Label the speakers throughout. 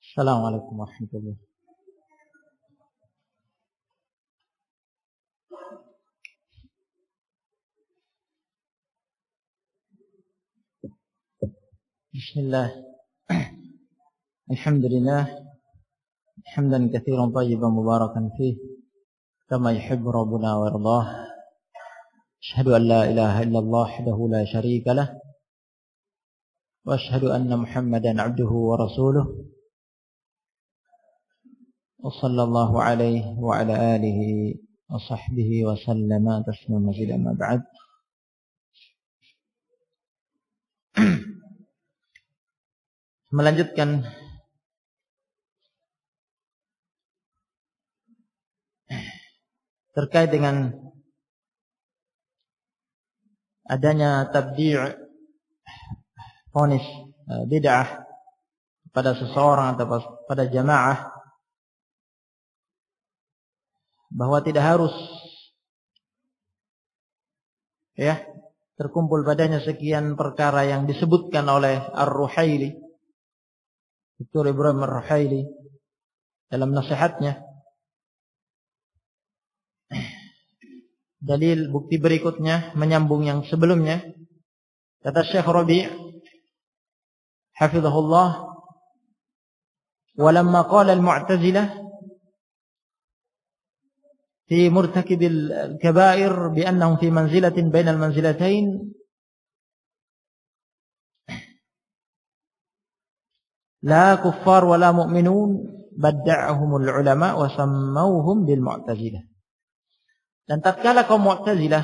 Speaker 1: Assalamualaikum warahmatullahi wabarakatuh. Bismillah. Alhamdulillah. Hamdan katsiran thayyiban mubarakan fih kama yuhibbu rabbuna wa yardah. Asyhadu an la ilaha illallah wahdahu la syarika lah wa asyhadu anna Muhammadan abduhu wa rasuluh. Wa sallallahu alaihi wa ala alihi wa sahbihi wa sallama tasliman mazidan ma ba'd. Melanjutkan terkait dengan adanya tabdi' vonis bid'ah pada seseorang atau pada jamaah, bahwa tidak harus terkumpul padanya sekian perkara yang disebutkan oleh Ar-Ruhaili, Dr. Ibrahim Ar-Ruhaili dalam nasihatnya. Dalil bukti berikutnya menyambung yang sebelumnya. Kata Syekh Rabi' hafizahullah, walamma qala al-Mu'tazilah fi murtakib al-kaba'ir bi annahum fi manzilatin baina al-manzilatayn la kuffar wa la mu'minun badda'ahumul ulama wa sammauhum bil Mu'tazilah. Dan tatkala kaum Mu'tazilah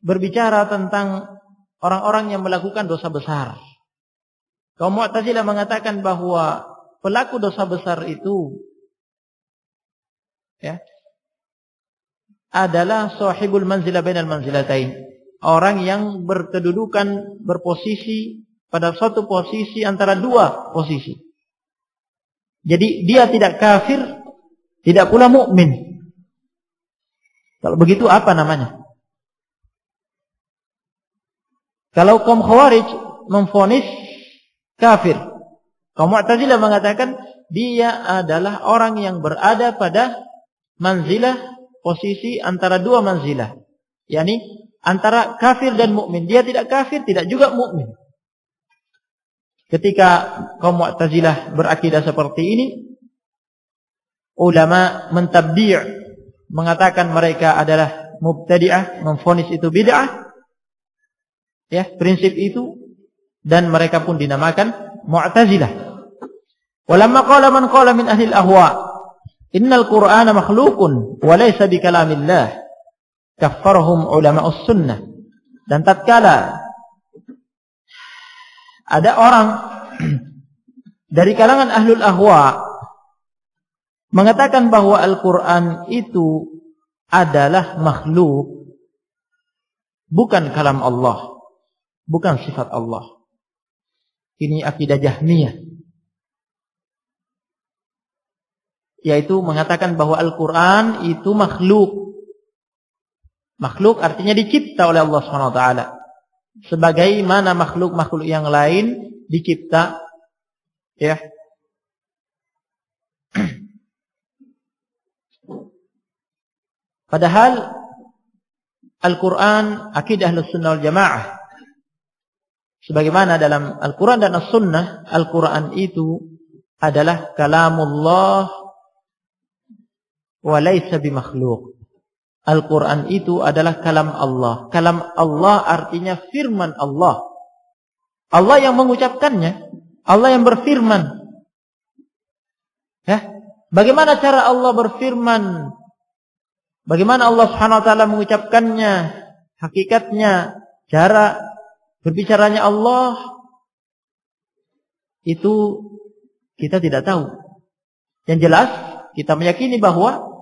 Speaker 1: berbicara tentang orang-orang yang melakukan dosa besar, kaum Mu'tazilah mengatakan bahwa pelaku dosa besar itu adalah sahibul manzilah bainal manzilatain, orang yang berkedudukan, berposisi pada suatu posisi antara dua posisi. Jadi dia tidak kafir, tidak pula mukmin. Kalau begitu apa namanya? Kalau kaum Khawarij memvonis kafir, kaum Mu'tazilah mengatakan dia adalah orang yang berada pada manzilah, posisi antara dua manzilah, yakni antara kafir dan mukmin. Dia tidak kafir, tidak juga mukmin. Ketika kaum Mu'tazilah berakidah seperti ini, ulama mentabdi', mengatakan mereka adalah mubtadi'ah, memvonis itu bid'ah, prinsip itu, dan mereka pun dinamakan Mu'tazilah. Walamma qala man qala min ahli al-ahwa innal Qur'ana makhluqun wa laysa bi kalamillah kaffarhum ulama'us sunnah. Dan tatkala ada orang dari kalangan ahlul ahwa mengatakan bahwa Al-Quran itu adalah makhluk, bukan kalam Allah, bukan sifat Allah. Ini akidah Jahmiyah, yaitu mengatakan bahwa Al-Quran itu makhluk. Makhluk artinya dicipta oleh Allah SWT, sebagaimana makhluk-makhluk yang lain dicipta, Padahal Al-Quran akidah Ahlussunnah wal Jamaah, sebagaimana dalam Al-Quran dan As-Sunnah, Al-Quran itu adalah kalamullah wa laysa bimakhluk. Al-Quran itu adalah kalam Allah. Kalam Allah artinya firman Allah. Allah yang mengucapkannya, Allah yang berfirman. Bagaimana cara Allah berfirman? Bagaimana Allah Subhanahu wa taala mengucapkannya? Hakikatnya, cara berbicaranya Allah itu kita tidak tahu. Yang jelas kita meyakini bahwa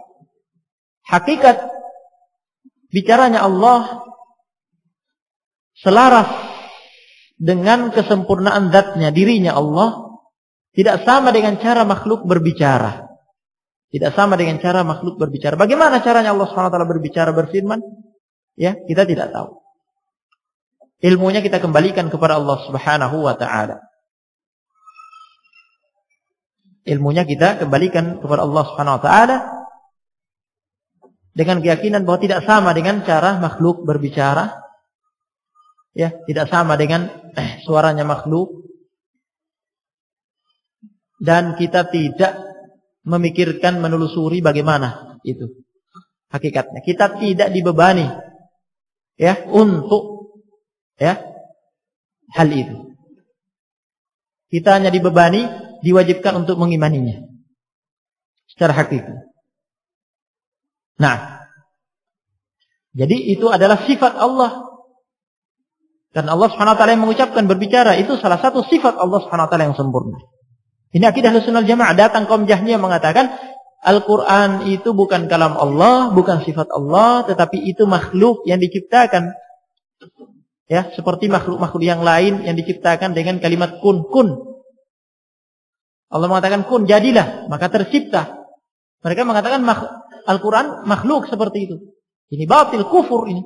Speaker 1: hakikat bicaranya Allah selaras dengan kesempurnaan zatnya, dirinya Allah, tidak sama dengan cara makhluk berbicara. Tidak sama dengan cara makhluk berbicara. Bagaimana caranya Allah SWT berbicara, berfirman? Kita tidak tahu. Ilmunya kita kembalikan kepada Allah Subhanahu wa ta'ala. Ilmunya kita kembalikan kepada Allah Subhanahu wa taala dengan keyakinan bahwa tidak sama dengan cara makhluk berbicara. Ya, tidak sama dengan suaranya makhluk. Dan kita tidak memikirkan, menelusuri bagaimana itu hakikatnya. Kita tidak dibebani ya untuk ya hal itu. Kita hanya dibebani, diwajibkan untuk mengimaninya secara hakiki. Nah, jadi itu adalah sifat Allah. Dan Allah Subhanahu wa taala yang mengucapkan, berbicara, itu salah satu sifat Allah Subhanahu wa taala yang sempurna. Ini akidah Ahlussunnah Jamaah. Datang kaum Jahmiyah mengatakan Al-Quran itu bukan kalam Allah, bukan sifat Allah, tetapi itu makhluk yang diciptakan. Ya, seperti makhluk-makhluk yang lain yang diciptakan dengan kalimat kun, kun. Allah mengatakan kun, jadilah, maka tercipta. Mereka mengatakan Al-Quran makhluk seperti itu. Ini batil, kufur ini.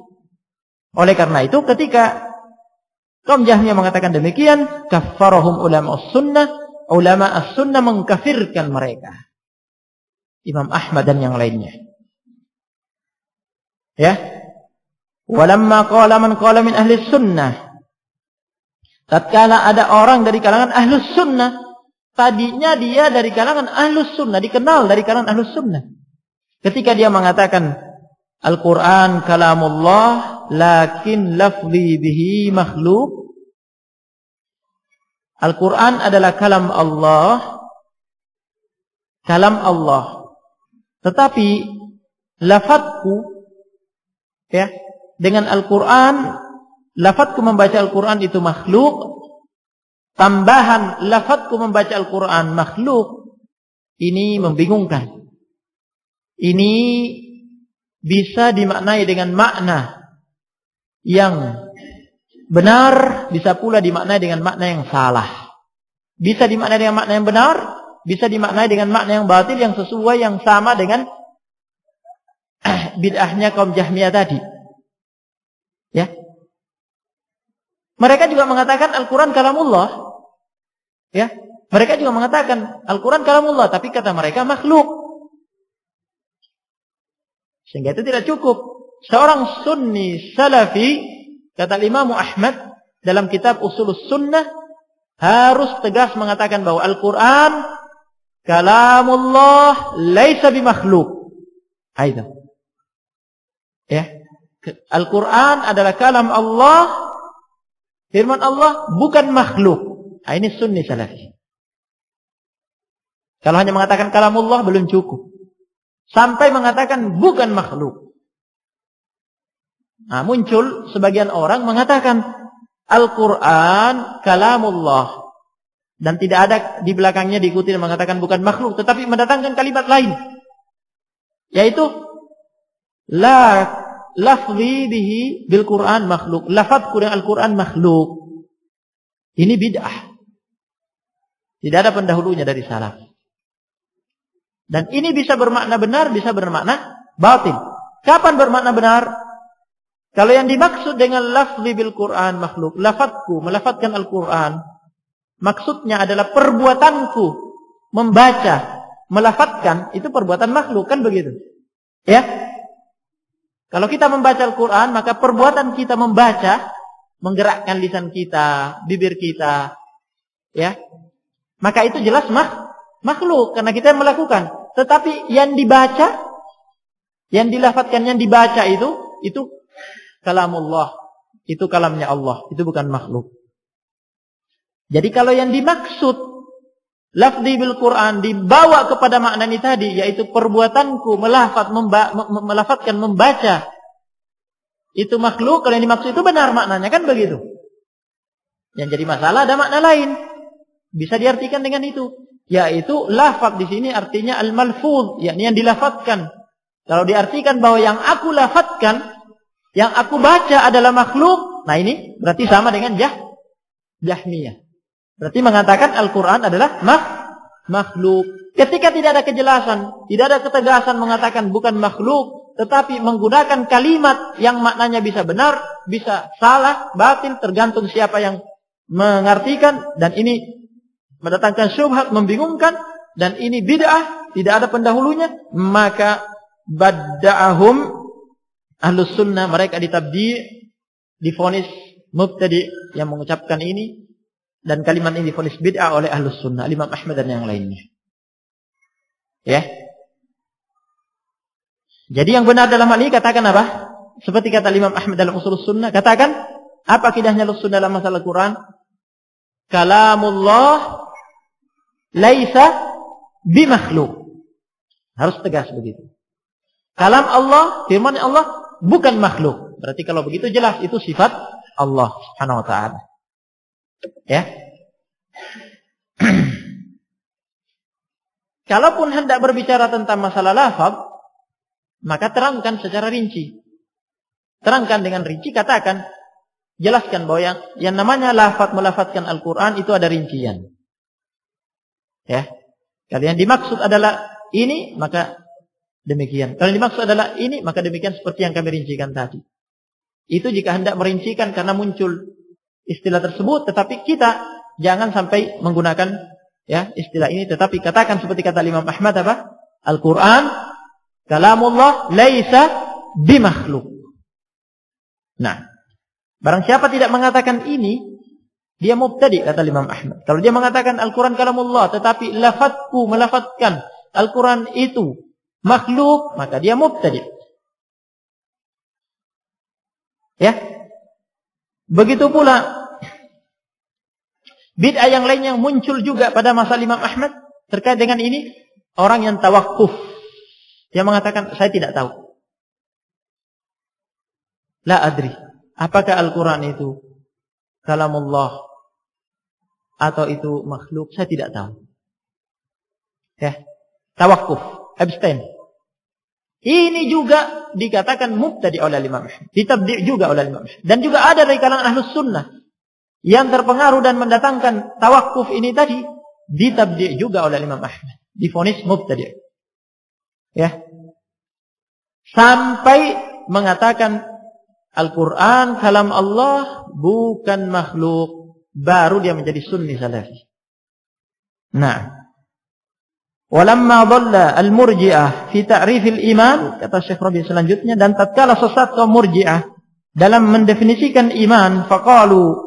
Speaker 1: Oleh karena itu ketika kaum Jahmiyah mengatakan demikian, kaffarahum ulama as-sunnah, ulama as-sunnah mengkafirkan mereka. Imam Ahmad dan yang lainnya. Ya. Walamma qala man qala min ahli sunnah. Tatkala ada orang dari kalangan ahlus sunnah, tadinya dia dari kalangan ahlus sunnah, dikenal dari kalangan ahlus sunnah. Ketika dia mengatakan Al-Quran kalamullah lakin lafzi bihi makhluk. Al-Quran adalah kalam Allah. Kalam Allah. Tetapi lafadzku ya, dengan Al-Quran, lafadzku membaca Al-Quran itu makhluk. Tambahan lafadzku membaca Al-Quran makhluk. Ini membingungkan. Ini bisa dimaknai dengan makna yang benar, bisa pula dimaknai dengan makna yang salah. Bisa dimaknai dengan makna yang benar, bisa dimaknai dengan makna yang batil, yang sesuai, yang sama dengan bid'ahnya kaum Jahmiyah tadi. Ya. Mereka juga mengatakan Al-Quran kalamullah. Ya. Mereka juga mengatakan Al-Quran kalamullah, tapi kata mereka makhluk. Sehingga itu tidak cukup. Seorang sunni salafi, kata Imam Ahmad dalam kitab Ushulus Sunnah, harus tegas mengatakan bahwa Al-Quran kalamullah laisa bimakhluk. Itu. Ya. Al-Quran adalah kalam Allah, firman Allah, bukan makhluk. Ini sunni salafi. Kalau hanya mengatakan kalamullah belum cukup. Sampai mengatakan bukan makhluk. Nah, muncul sebagian orang mengatakan Al-Quran kalamullah. Dan tidak ada di belakangnya diikuti mengatakan bukan makhluk. Tetapi mendatangkan kalimat lain. Yaitu la lafzi bihi bil Quran makhluk. Lafadzku dengan Al-Quran makhluk. Ini bid'ah. Tidak ada pendahulunya dari salaf. Dan ini bisa bermakna benar, bisa bermakna batil. Kapan bermakna benar? Kalau yang dimaksud dengan lafzi bil Quran makhluk, lafadzku melafadzkan Al-Quran, maksudnya adalah perbuatanku membaca, melafadzkan, itu perbuatan makhluk, kan begitu? Ya? Kalau kita membaca Al-Quran, maka perbuatan kita membaca, menggerakkan lisan kita, bibir kita, ya, maka itu jelas makhluk, karena kita yang melakukan. Tetapi yang dibaca, yang dilafadzkan, yang dibaca itu kalamullah, itu kalamnya Allah, itu bukan makhluk. Jadi kalau yang dimaksud lafzi bil Quran dibawa kepada makna ini tadi, yaitu perbuatanku melafadzkan, membaca, itu makhluk. Kalau yang dimaksud itu benar maknanya, kan begitu. Yang jadi masalah ada makna lain, bisa diartikan dengan itu, yaitu lafaz di sini artinya al-malfuz, yakni yang dilafadzkan. Kalau diartikan bahwa yang aku lafadzkan, yang aku baca adalah makhluk, nah ini berarti sama dengan Jahmiyah. Berarti mengatakan Al-Quran adalah makhluk. Ketika tidak ada kejelasan, tidak ada ketegasan mengatakan bukan makhluk, tetapi menggunakan kalimat yang maknanya bisa benar, bisa salah, batil, tergantung siapa yang mengartikan, dan ini mendatangkan syubhat, membingungkan, dan ini bid'ah, tidak ada pendahulunya, maka badda'ahum ahlus sunnah, mereka ditabdi', divonis mubtadi' yang mengucapkan ini, dan kalimat ini divonis bid'ah oleh ahlus sunnah, Imam Ahmad dan yang lainnya. Ya. Jadi yang benar dalam hal ini katakan apa? Seperti kata Imam Ahmad dalam Ushulus Sunnah, katakan apa akidahnya Ahlus Sunnah dalam masalah Quran? Kalamullah laisa bimakhluk. Harus tegas begitu. Kalam Allah, firman Allah bukan makhluk. Berarti kalau begitu jelas itu sifat Allah Subhanahu wa taala. Ya. Kalaupun hendak berbicara tentang masalah lafaz, maka terangkan secara rinci. Terangkan dengan rinci, katakan, jelaskan bahwa yang namanya lafaz, melafazkan Al-Quran itu ada rincian. Ya. Kalau yang dimaksud adalah ini, maka demikian. Kalau yang dimaksud adalah ini, maka demikian seperti yang kami rincikan tadi. Itu jika hendak merincikan karena muncul istilah tersebut, tetapi kita jangan sampai menggunakan ya istilah ini, tetapi katakan seperti kata Imam Ahmad apa? Al-Quran kalamullah laisa bimakhluk. Nah, barang siapa tidak mengatakan ini, dia mubtadi' kata Imam Ahmad. Kalau dia mengatakan Al-Quran kalamullah, tetapi lafadzku melafadzkan Al-Quran itu makhluk, maka dia mubtadi'. Ya. Begitu pula bid'ah yang lain yang muncul juga pada masa Imam Ahmad terkait dengan ini, orang yang tawakuf. Dia mengatakan, saya tidak tahu. La adri, apakah Al-Quran itu kalamullah atau itu makhluk? Saya tidak tahu. Ya, tawakuf, abstain. Ini juga dikatakan mubtadi' oleh Imam Ahmad, ditabdi' juga oleh Imam Ahmad. Dan juga ada dari kalangan Ahlus Sunnah yang terpengaruh dan mendatangkan tawakuf ini tadi, ditabdi' juga oleh Imam Ahmad, divonis mubtadi'. Ya, sampai mengatakan Al-Quran kalam Allah bukan makhluk, baru dia menjadi sunni salafi. Nah, walamma dhalla al-murji'ah fi ta'rifil iman, kata Syekh Rabi selanjutnya, dan tatkala sesat kaum murji'ah dalam mendefinisikan iman, faqalu,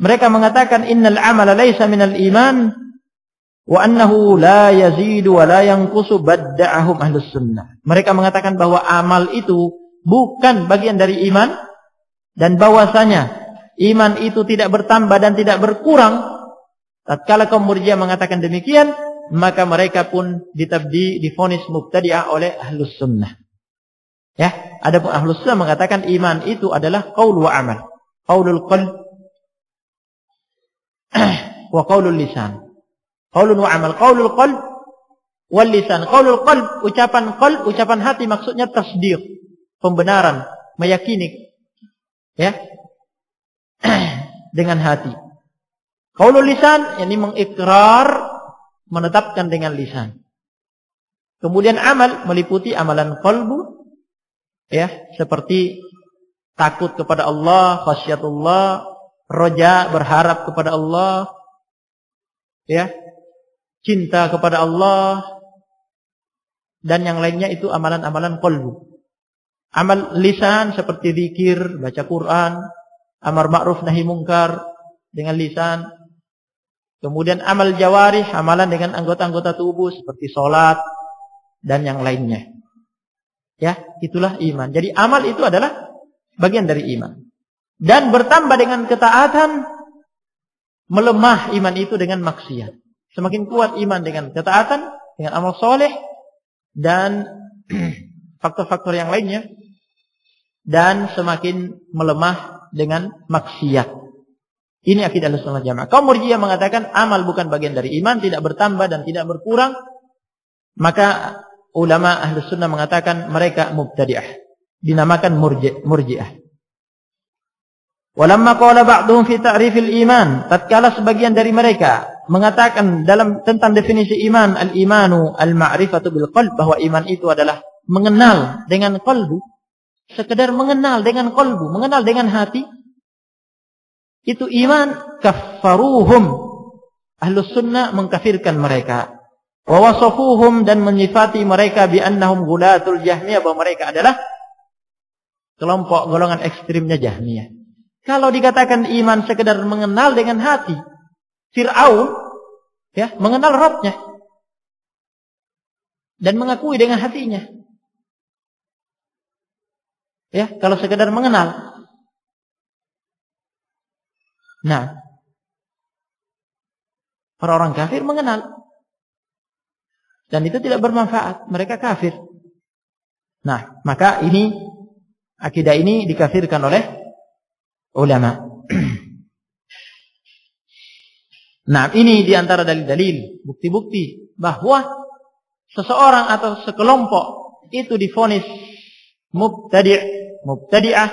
Speaker 1: mereka mengatakan innal amala laysa minal iman wa annahu la yazidu wa la yanqusu, badda'ahum ahlus sunnah. Mereka mengatakan bahwa amal itu bukan bagian dari iman, dan bahwasanya iman itu tidak bertambah dan tidak berkurang. Tatkala kaum Murji'ah mengatakan demikian, maka mereka pun ditabdi, divonis mubtadi'ah oleh Ahlus Sunnah. Ya, adapun Ahlus Sunnah mengatakan iman itu adalah qaul wa amal. Qaulul qalb wa qaulul lisan. Qaulun wa amal. Qaulul qalb wal lisan. Qaulul qalb, ucapan qalb, ucapan hati, maksudnya tasdiq, pembenaran, meyakini, ya, dengan hati. Qaulul lisan, yakni mengikrar, menetapkan dengan lisan. Kemudian amal meliputi amalan qalbu, ya, seperti takut kepada Allah, khasyatullah, roja, berharap kepada Allah, ya, cinta kepada Allah, dan yang lainnya itu amalan-amalan qalbu. Amal lisan seperti zikir, baca Quran, amar ma'ruf nahi mungkar dengan lisan. Kemudian amal jawarih, amalan dengan anggota-anggota tubuh seperti sholat dan yang lainnya. Ya, itulah iman. Jadi amal itu adalah bagian dari iman. Dan bertambah dengan ketaatan, melemah iman itu dengan maksiat. Semakin kuat iman dengan ketaatan, dengan amal soleh, dan faktor-faktor yang lainnya, dan semakin melemah dengan maksiat. Ini akidah Ahlussunnah Jamaah. Kaum Murji'ah mengatakan amal bukan bagian dari iman, tidak bertambah dan tidak berkurang. Maka ulama Ahlussunnah mengatakan mereka mubtadi'ah, dinamakan Murji'ah. Walamma qala ba'duhum fi ta'rifil iman, tatkala sebagian dari mereka mengatakan dalam tentang definisi iman, al-imanu al-ma'rifatu bil qalb, bahwa iman itu adalah mengenal dengan qalbu, sekedar mengenal dengan qalbu, mengenal dengan hati, itu iman. Kaffaruhum, Ahlus Sunnah mengkafirkan mereka. Wa wasafuhum, dan menyifati mereka bi annahum ghulatul Jahmiyah, bahwa mereka adalah kelompok golongan ekstrimnya Jahmiyah. Kalau dikatakan iman sekedar mengenal dengan hati, Fir'aun ya mengenal Rabbnya dan mengakui dengan hatinya. Ya, kalau sekedar mengenal. Nah, orang-orang kafir mengenal dan itu tidak bermanfaat, mereka kafir. Nah, maka ini akidah ini dikafirkan oleh ulama. Nah, ini diantara dalil-dalil, bukti-bukti bahwa seseorang atau sekelompok itu divonis mubtadi'ah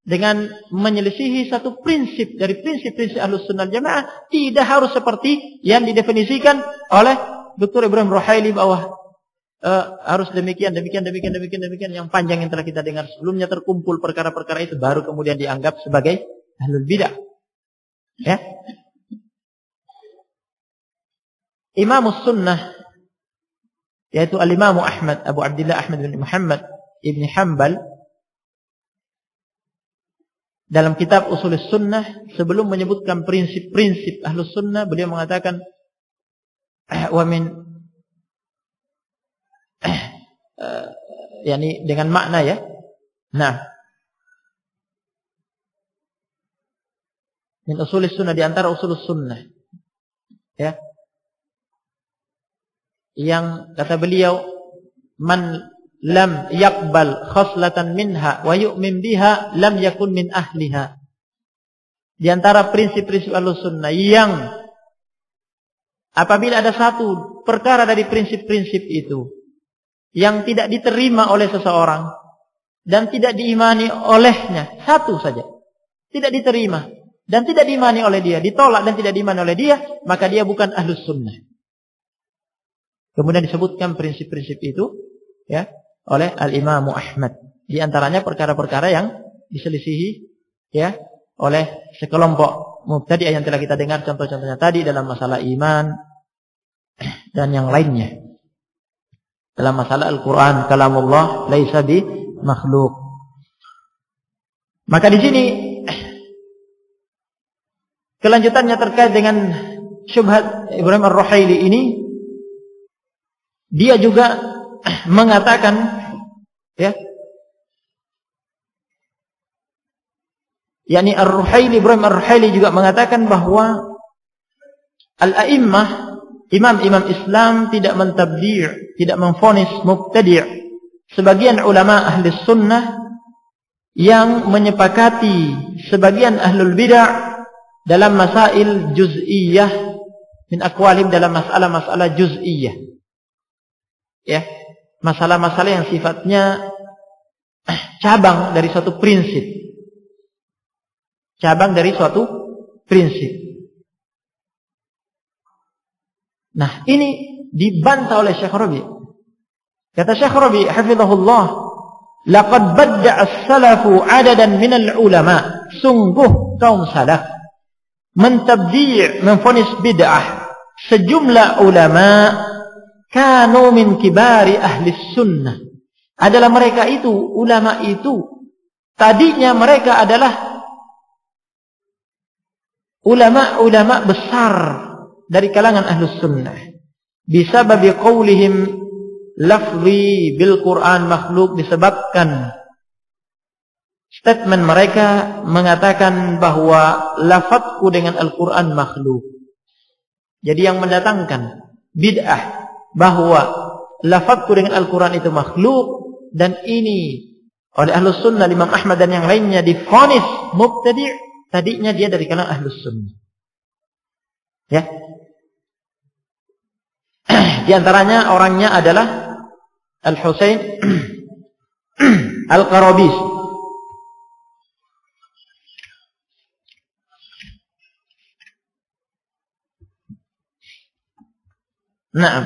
Speaker 1: dengan menyelisihi satu prinsip dari prinsip-prinsip Ahlus Sunnah Jamaah. Tidak harus seperti yang didefinisikan oleh Dr. Ibrahim Ruhaili bahwa harus demikian yang panjang yang telah kita dengar sebelumnya, terkumpul perkara-perkara itu baru kemudian dianggap sebagai ahlul bidah. Ya. Imamus Sunnah, yaitu Al-Imam Ahmad, Abu Abdillah Ahmad bin Muhammad Ibn Hanbal, dalam kitab Ushulus Sunnah, sebelum menyebutkan prinsip-prinsip Ahlus Sunnah, beliau mengatakan wa min yakni dengan makna ya. Nah, min Ushulus Sunnah, di antara Ushulus Sunnah ya, yang kata beliau, man lam yaqbal khoslatan minha wa yu'min biha lam yakun min ahliha. Di antara prinsip-prinsip Ahlus Sunnah yang apabila ada satu perkara dari prinsip-prinsip itu yang tidak diterima oleh seseorang dan tidak diimani olehnya, satu saja tidak diterima dan tidak diimani oleh dia, ditolak dan tidak diimani oleh dia, maka dia bukan Ahlus Sunnah. Kemudian disebutkan prinsip-prinsip itu ya oleh Al-Imam Ahmad. Di antaranya perkara-perkara yang diselisihi ya oleh sekelompok mubtadi'ah yang telah kita dengar contoh-contohnya tadi dalam masalah iman dan yang lainnya. Dalam masalah Al-Qur'an, kalamullah laisa bi makhluk. Maka di sini kelanjutannya terkait dengan syubhat Ibrahim Ar-Ruhaili ini, dia juga mengatakan ya, yakni Ar-Ruhaili, Ibrahim Ar-Ruhaili juga mengatakan bahwa al-a'immah, imam-imam Islam tidak mentabdi', tidak memvonis mubtadi'. Sebagian ulama ahli sunnah yang menyepakati sebagian ahlul bid'ah dalam masail juz'iyah min aqwalim, dalam masalah-masalah juz'iyah. Ya, masalah-masalah yang sifatnya cabang dari suatu prinsip. Cabang dari suatu prinsip. Nah, ini dibantah oleh Syekh Rabi. Kata Syekh Rabi hafizahullah, laqad badda'a as-salafu 'adadan minal ulama. Sungguh kaum salaf mentabdi', memvonis bid'ah sejumlah ulama, kanu min kibari ahli sunnah, adalah mereka itu, ulama itu tadinya mereka adalah ulama-ulama besar dari kalangan ahlus sunnah. Bisababi qaulihim lafzi bil Quran makhluk, disebabkan statement mereka mengatakan bahwa lafadzku dengan Al-Quran makhluk. Jadi yang mendatangkan bid'ah bahwa lafadzku dengan Al-Quran itu makhluk, dan ini oleh Ahlus Sunnah, Imam Ahmad dan yang lainnya divonis mubtadi', tadinya dia dari kalangan Ahlus Sunnah. Ya. Di antaranya orangnya adalah Al-Husain Al-Qarabis. Naam.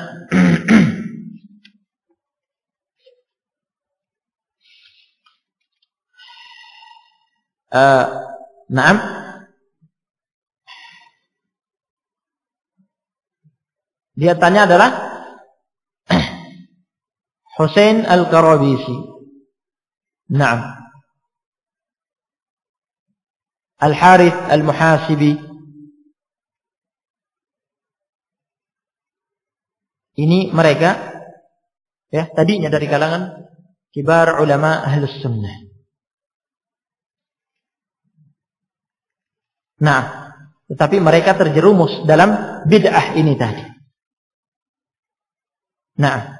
Speaker 1: Naam. Dia tanya adalah Husain Al-Karabisi. Naam. Al-Harith Al-Muhasibi. Ini mereka ya tadinya dari kalangan kibar ulama Ahlus Sunnah. Nah, tetapi mereka terjerumus dalam bid'ah ini tadi. Nah,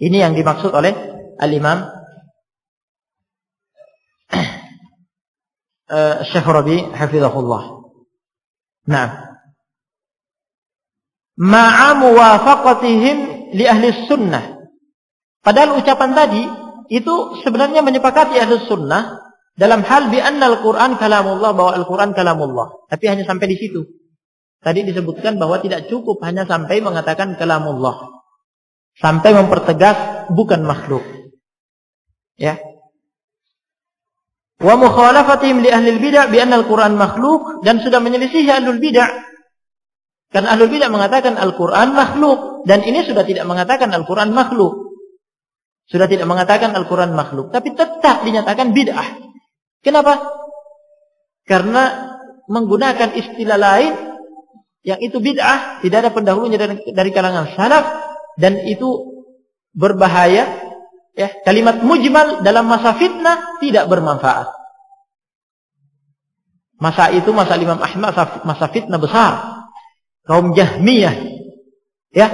Speaker 1: ini yang dimaksud oleh Al-Imam Syekh Rabi hafizahullah. Nah, ma'a muwafaqatihim li ahli sunnah. Padahal ucapan tadi itu sebenarnya menyepakati ahli sunnah dalam hal bi anna al-Quran kalamullah, bahwa Al-Quran kalamullah. Tapi hanya sampai di situ. Tadi disebutkan bahwa tidak cukup hanya sampai mengatakan kalamullah, sampai mempertegas bukan makhluk. Ya. Wa mukhalafatihim li ahli al-bid'ah bi anna al-Quran makhluk, dan sudah menyelisihi ahlul bid'ah. Karena ahlul bid'ah mengatakan Al-Quran makhluk, dan ini sudah tidak mengatakan Al-Quran makhluk. Sudah tidak mengatakan Al-Quran makhluk, tapi tetap dinyatakan bid'ah. Kenapa? Karena menggunakan istilah lain yang itu bid'ah, tidak ada pendahulunya dari kalangan salaf, dan itu berbahaya. Ya, kalimat mujmal dalam masa fitnah tidak bermanfaat. Masa itu masa Imam Ahmad, masa fitnah besar. Kaum Jahmiyah, ya,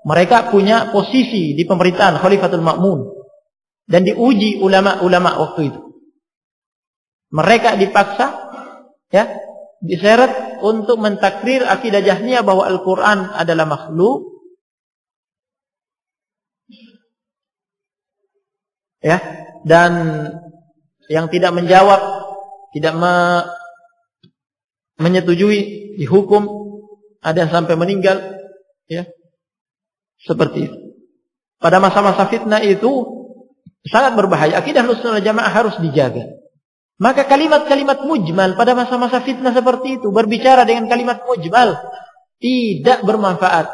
Speaker 1: mereka punya posisi di pemerintahan Khalifatul Ma'mun dan diuji ulama-ulama waktu itu. Mereka dipaksa, ya, diseret untuk mentakrir akidah Jahmiyah bahwa Al-Quran adalah makhluk. Ya, dan yang tidak menjawab, tidak menyetujui, dihukum, ada yang sampai meninggal, ya, seperti itu. Pada masa-masa fitnah itu sangat berbahaya. Akidah Ahlussunnah wal Jamaah harus dijaga. Maka kalimat-kalimat mujmal pada masa-masa fitnah seperti itu, berbicara dengan kalimat mujmal, tidak bermanfaat.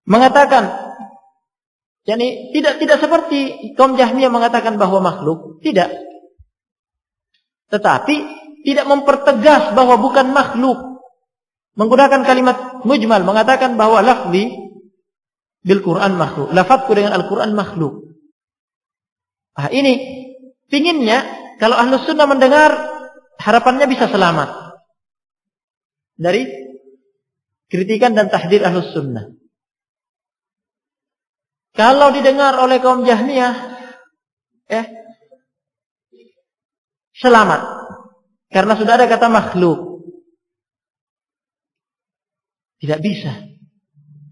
Speaker 1: Mengatakan, yani tidak seperti kaum Jahmiyah mengatakan bahwa makhluk, tidak. Tetapi tidak mempertegas bahwa bukan makhluk. Menggunakan kalimat mujmal, mengatakan bahwa lafzi bil Quran makhluk, lafadzku dengan Al-Quran makhluk. Ah, ini pinginnya kalau Ahlus Sunnah mendengar, harapannya bisa selamat dari kritikan dan tahdir Ahlus Sunnah. Kalau didengar oleh kaum Jahmiyah, selamat. Karena sudah ada kata makhluk. Tidak bisa.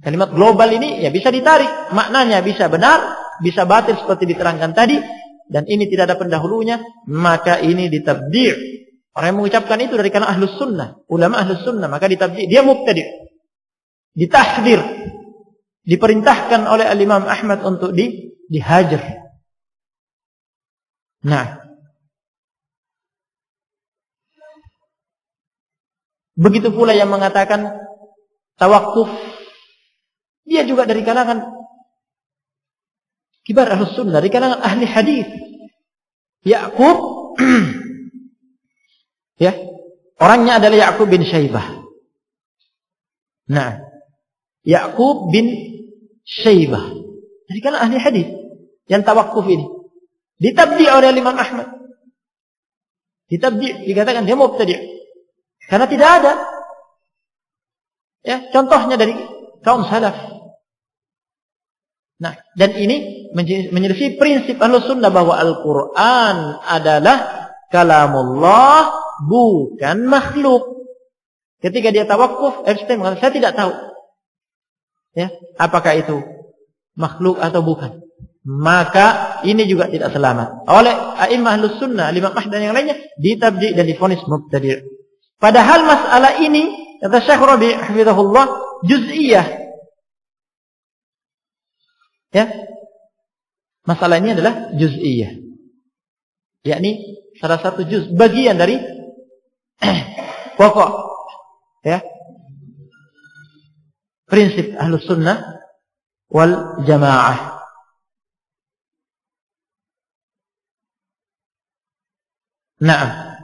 Speaker 1: Kalimat global ini ya bisa ditarik. Maknanya bisa benar, bisa batil seperti diterangkan tadi. Dan ini tidak ada pendahulunya. Maka ini ditabdi'. Orang yang mengucapkan itu dari kalangan Ahlus Sunnah. Ulama Ahlus Sunnah. Maka ditabdi'. Dia mubtadi'. Ditahdir. Diperintahkan oleh Al-Imam Ahmad untuk dihajar. Nah, begitu pula yang mengatakan tawakuf, dia juga dari kalangan kibar Ahlus Sunnah, dari kalangan ahli hadis. Ya'qub, ya, orangnya adalah Ya'qub bin Syaibah. Nah, Ya'qub bin Syaibah dari kalangan ahli hadis yang tawakuf ini ditabdi' oleh Imam Ahmad. Ditabdi', dikatakan dia mubtadi'. Karena tidak ada, ya, contohnya dari kaum salaf. Nah, dan ini menyelisih prinsip Ahlus Sunnah bahwa Al-Quran adalah kalamullah, bukan makhluk. Ketika dia tawakuf, Epstein mengatakan, saya tidak tahu, ya, apakah itu makhluk atau bukan. Maka ini juga tidak selamat. Oleh a'imah Ahlus Sunnah, Imam Ahmad dan yang lainnya, ditabdi' dan divonis mubtadi'. Padahal masalah ini, kata Syekh Rabi' hafizahullah, juz'iyah. Ya. Masalah ini adalah juz'iyah. Yakni salah satu juz, bagian dari pokok, ya, prinsip Ahlus Sunnah wal Jamaah. Nah,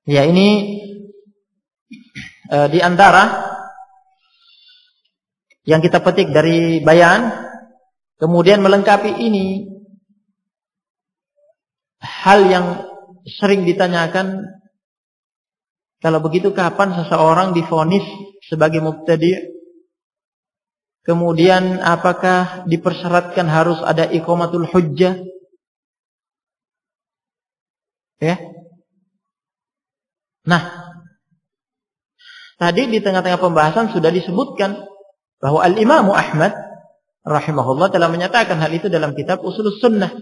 Speaker 1: ya ini di antara yang kita petik dari bayan, kemudian melengkapi ini hal yang sering ditanyakan, kalau begitu kapan seseorang divonis sebagai mubtadi'? Kemudian apakah dipersyaratkan harus ada iqamatul hujjah? Ya. Nah, tadi di tengah-tengah pembahasan sudah disebutkan bahwa Al-Imam Ahmad rahimahullah telah menyatakan hal itu dalam kitab Ushulus Sunnah,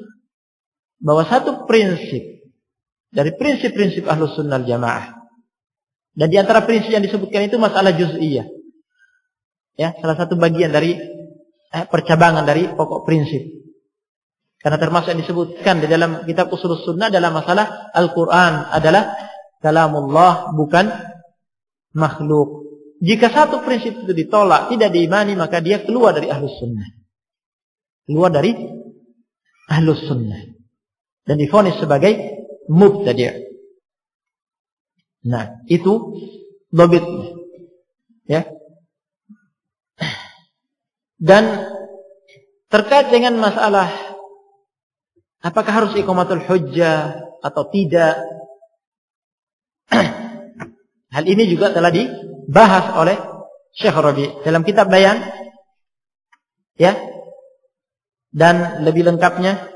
Speaker 1: bahwa satu prinsip dari prinsip-prinsip Ahlus Sunnah Jamaah, dan di antara prinsip yang disebutkan itu masalah juz'iyah. Ya, salah satu bagian dari percabangan dari pokok prinsip. Karena termasuk yang disebutkan di dalam kitab Ushulus Sunnah dalam masalah Al-Qur'an adalah kalamullah, bukan makhluk. Jika satu prinsip itu ditolak, tidak diimani, maka dia keluar dari Ahlus Sunnah. Keluar dari Ahlus Sunnah. Dan divonis sebagai mubtadi'. Nah, itu dhabitnya. Ya. Dan terkait dengan masalah apakah harus iqamatul hujjah atau tidak, hal ini juga telah dibahas oleh Syekh Rabi' dalam kitab Bayan. Ya. Dan lebih lengkapnya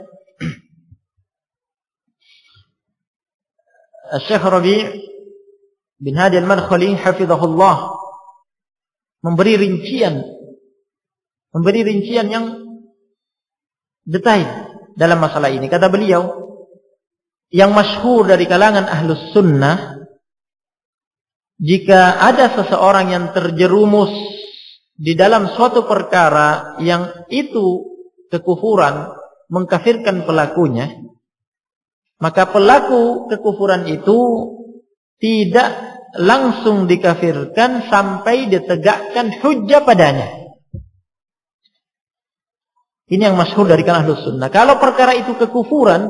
Speaker 1: Syekh Rabi' bin Hadi Al-Madkhali hafizahullah memberi rincian yang detail dalam masalah ini. Kata beliau, yang masyhur dari kalangan Ahlus Sunnah, jika ada seseorang yang terjerumus di dalam suatu perkara yang itu kekufuran, mengkafirkan pelakunya, maka pelaku kekufuran itu tidak langsung dikafirkan sampai ditegakkan hujjah padanya. Ini yang masyhur dari kalangan Ahlus Sunnah. Kalau perkara itu kekufuran,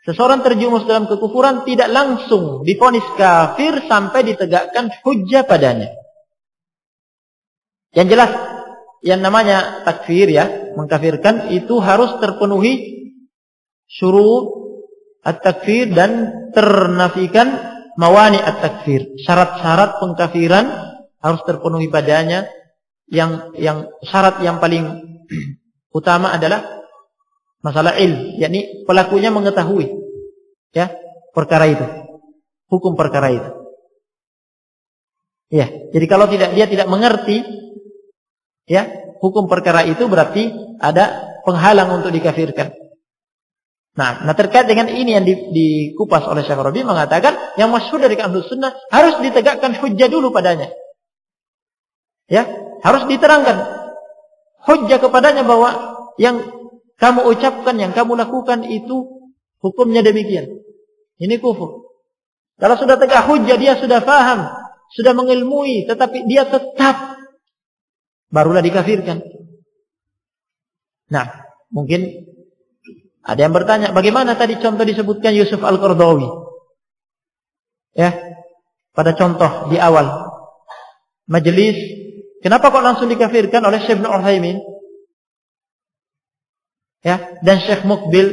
Speaker 1: seseorang terjerumus dalam kekufuran tidak langsung divonis kafir sampai ditegakkan hujjah padanya. Yang jelas, yang namanya takfir, ya, mengkafirkan, itu harus terpenuhi syurut at-takfir dan ternafikan mawani at-takfir. Syarat-syarat pengkafiran harus terpenuhi padanya. Yang syarat yang paling utama adalah masalah ilm, yakni pelakunya mengetahui, ya, perkara itu, hukum perkara itu. Ya, jadi kalau dia tidak mengerti, ya, hukum perkara itu, berarti ada penghalang untuk dikafirkan. Nah, terkait dengan ini yang dikupas oleh Syekh Rabi' mengatakan yang masyhur dari Ahlus Sunnah harus ditegakkan hujjah dulu padanya. Ya, harus diterangkan hujjah kepadanya bahwa yang kamu ucapkan, yang kamu lakukan itu hukumnya demikian. Ini kufur. Kalau sudah tegak hujjah, dia sudah faham, sudah mengilmui, tetapi dia tetap, barulah dikafirkan. Nah, mungkin ada yang bertanya, bagaimana tadi contoh disebutkan Yusuf Al-Qaradawi? Ya, pada contoh di awal majelis, kenapa kok langsung dikafirkan oleh Syekh Ibnu Utsaimin? Ya, dan Syekh Muqbil,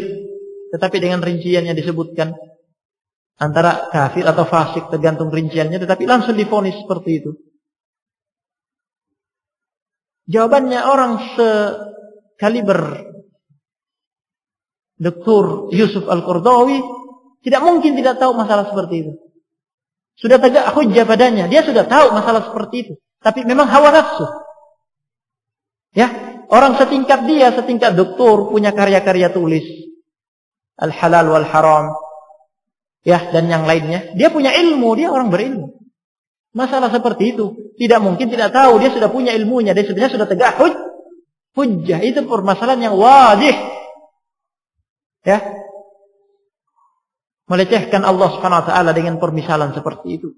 Speaker 1: tetapi dengan rincian yang disebutkan antara kafir atau fasik tergantung rinciannya, tetapi langsung divonis seperti itu. Jawabannya, orang sekaliber Dr. Yusuf Al-Qaradawi tidak mungkin tidak tahu masalah seperti itu. Sudah tegak hujjah padanya, dia sudah tahu masalah seperti itu. Tapi memang hawa nafsu. Ya, orang setingkat dia, setingkat doktor, punya karya-karya tulis Al-Halal wal Haram, ya, dan yang lainnya. Dia punya ilmu, dia orang berilmu. Masalah seperti itu tidak mungkin tidak tahu, dia sudah punya ilmunya, dia sebenarnya sudah tegak hujjah. Itu permasalahan yang wajib. Ya. Melecehkan Allah Subhanahu wa taala dengan permisalan seperti itu.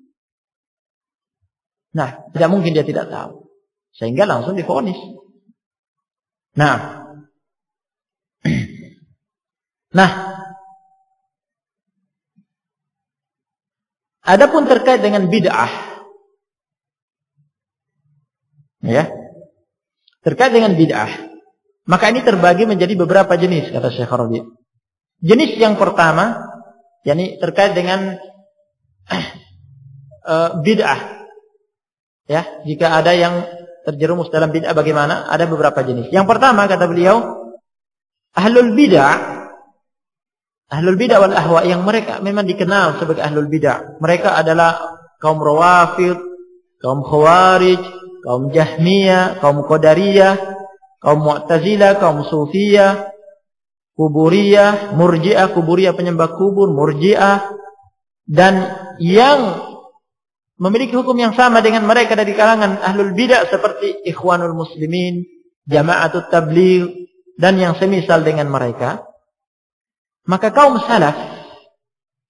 Speaker 1: Nah, tidak mungkin dia tidak tahu. Sehingga langsung divonis. Nah. Adapun terkait dengan bid'ah. Ya. Terkait dengan bid'ah. Maka ini terbagi menjadi beberapa jenis, kata Syekh Rabi'. Jenis yang pertama, yakni terkait dengan bid'ah. Ya, jika ada yang terjerumus dalam bid'ah bagaimana? Ada beberapa jenis. Yang pertama kata beliau, ahlul bid'ah wal ahwa, yang mereka memang dikenal sebagai ahlul bid'ah. Mereka adalah kaum Rawafid, kaum Khawarij, kaum Jahmiyah, kaum Qadariyah, kaum Mu'tazilah, kaum Sufiyah, Kuburiyah, Murji'ah, Kuburiyah penyembah kubur, Murji'ah, dan yang memiliki hukum yang sama dengan mereka dari kalangan ahlul bid'ah seperti Ikhwanul Muslimin, Jama'atut Tabligh, dan yang semisal dengan mereka. Maka kaum salaf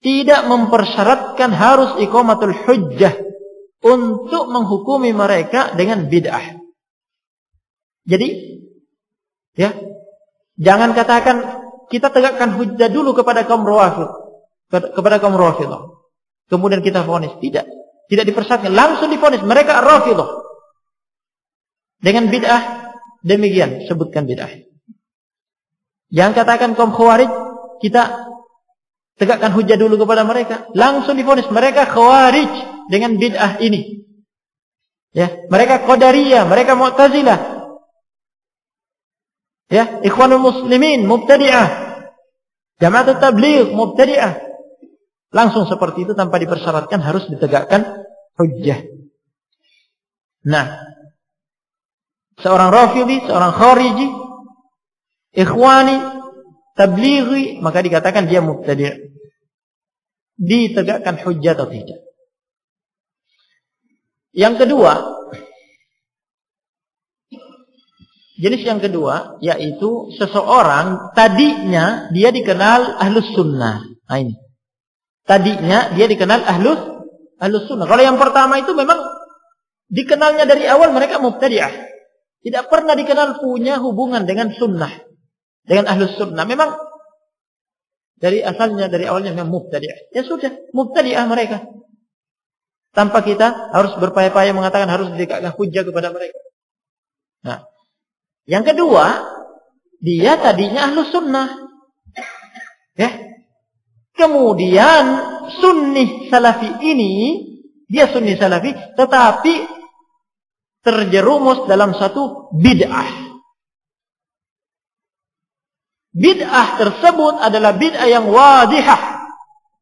Speaker 1: tidak mempersyaratkan harus iqamatul hujjah untuk menghukumi mereka dengan bid'ah. Jadi, ya, jangan katakan kita tegakkan hujjah dulu kepada kaum Rawafid, kemudian kita vonis. Tidak dipersyaratkan, langsung divonis mereka Rafidhah dengan bid'ah. Demikian sebutkan bid'ah. Jangan katakan kaum Khawarij kita tegakkan hujjah dulu kepada mereka, langsung divonis mereka Khawarij dengan bid'ah ini. Ya, mereka Qadariyah, mereka Mu'tazilah. Ya, Ikhwanul Muslimin Mubtadi'ah, Jama'atut Tabligh Mubtadi'ah. Langsung seperti itu tanpa dipersyaratkan harus ditegakkan hujjah. Nah, seorang Rafidhi, seorang Khariji, Ikhwani, Tablighi, maka dikatakan dia mubtadi'. Ditegakkan hujjah atau tidak. Yang kedua, jenis yang kedua yaitu seseorang tadinya dia dikenal ahlus sunnah. Nah ini. Tadinya dia dikenal ahlus sunnah. Kalau yang pertama itu memang dikenalnya dari awal mereka mubtadi'ah. Tidak pernah dikenal punya hubungan dengan sunnah, dengan ahlus sunnah. Memang dari asalnya, dari awalnya memang mubtadi'ah. Ya sudah, mubtadi'ah mereka. Tanpa kita harus berpaya-paya mengatakan harus dikasih hujjah kepada mereka. Nah, yang kedua, dia tadinya ahlus sunnah. Ya. Kemudian sunni salafi ini, dia sunni salafi, tetapi terjerumus dalam satu bid'ah. Bid'ah tersebut adalah bid'ah yang wadihah,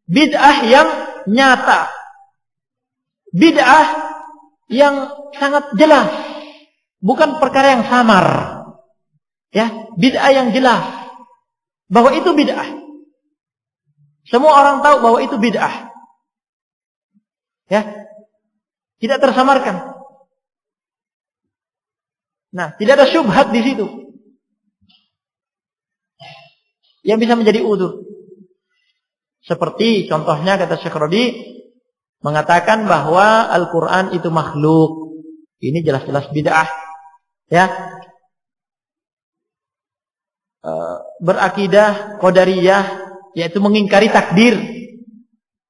Speaker 1: bid'ah yang nyata, bid'ah yang sangat jelas, bukan perkara yang samar. Ya, bid'ah yang jelas bahwa itu bid'ah. Semua orang tahu bahwa itu bid'ah. Ya. Tidak tersamarkan. Nah, tidak ada syubhat di situ yang bisa menjadi udzur. Seperti contohnya kata Syekh Rabi mengatakan bahwa Al-Qur'an itu makhluk. Ini jelas-jelas bid'ah. Ya. Berakidah Qadariyah, yaitu mengingkari takdir.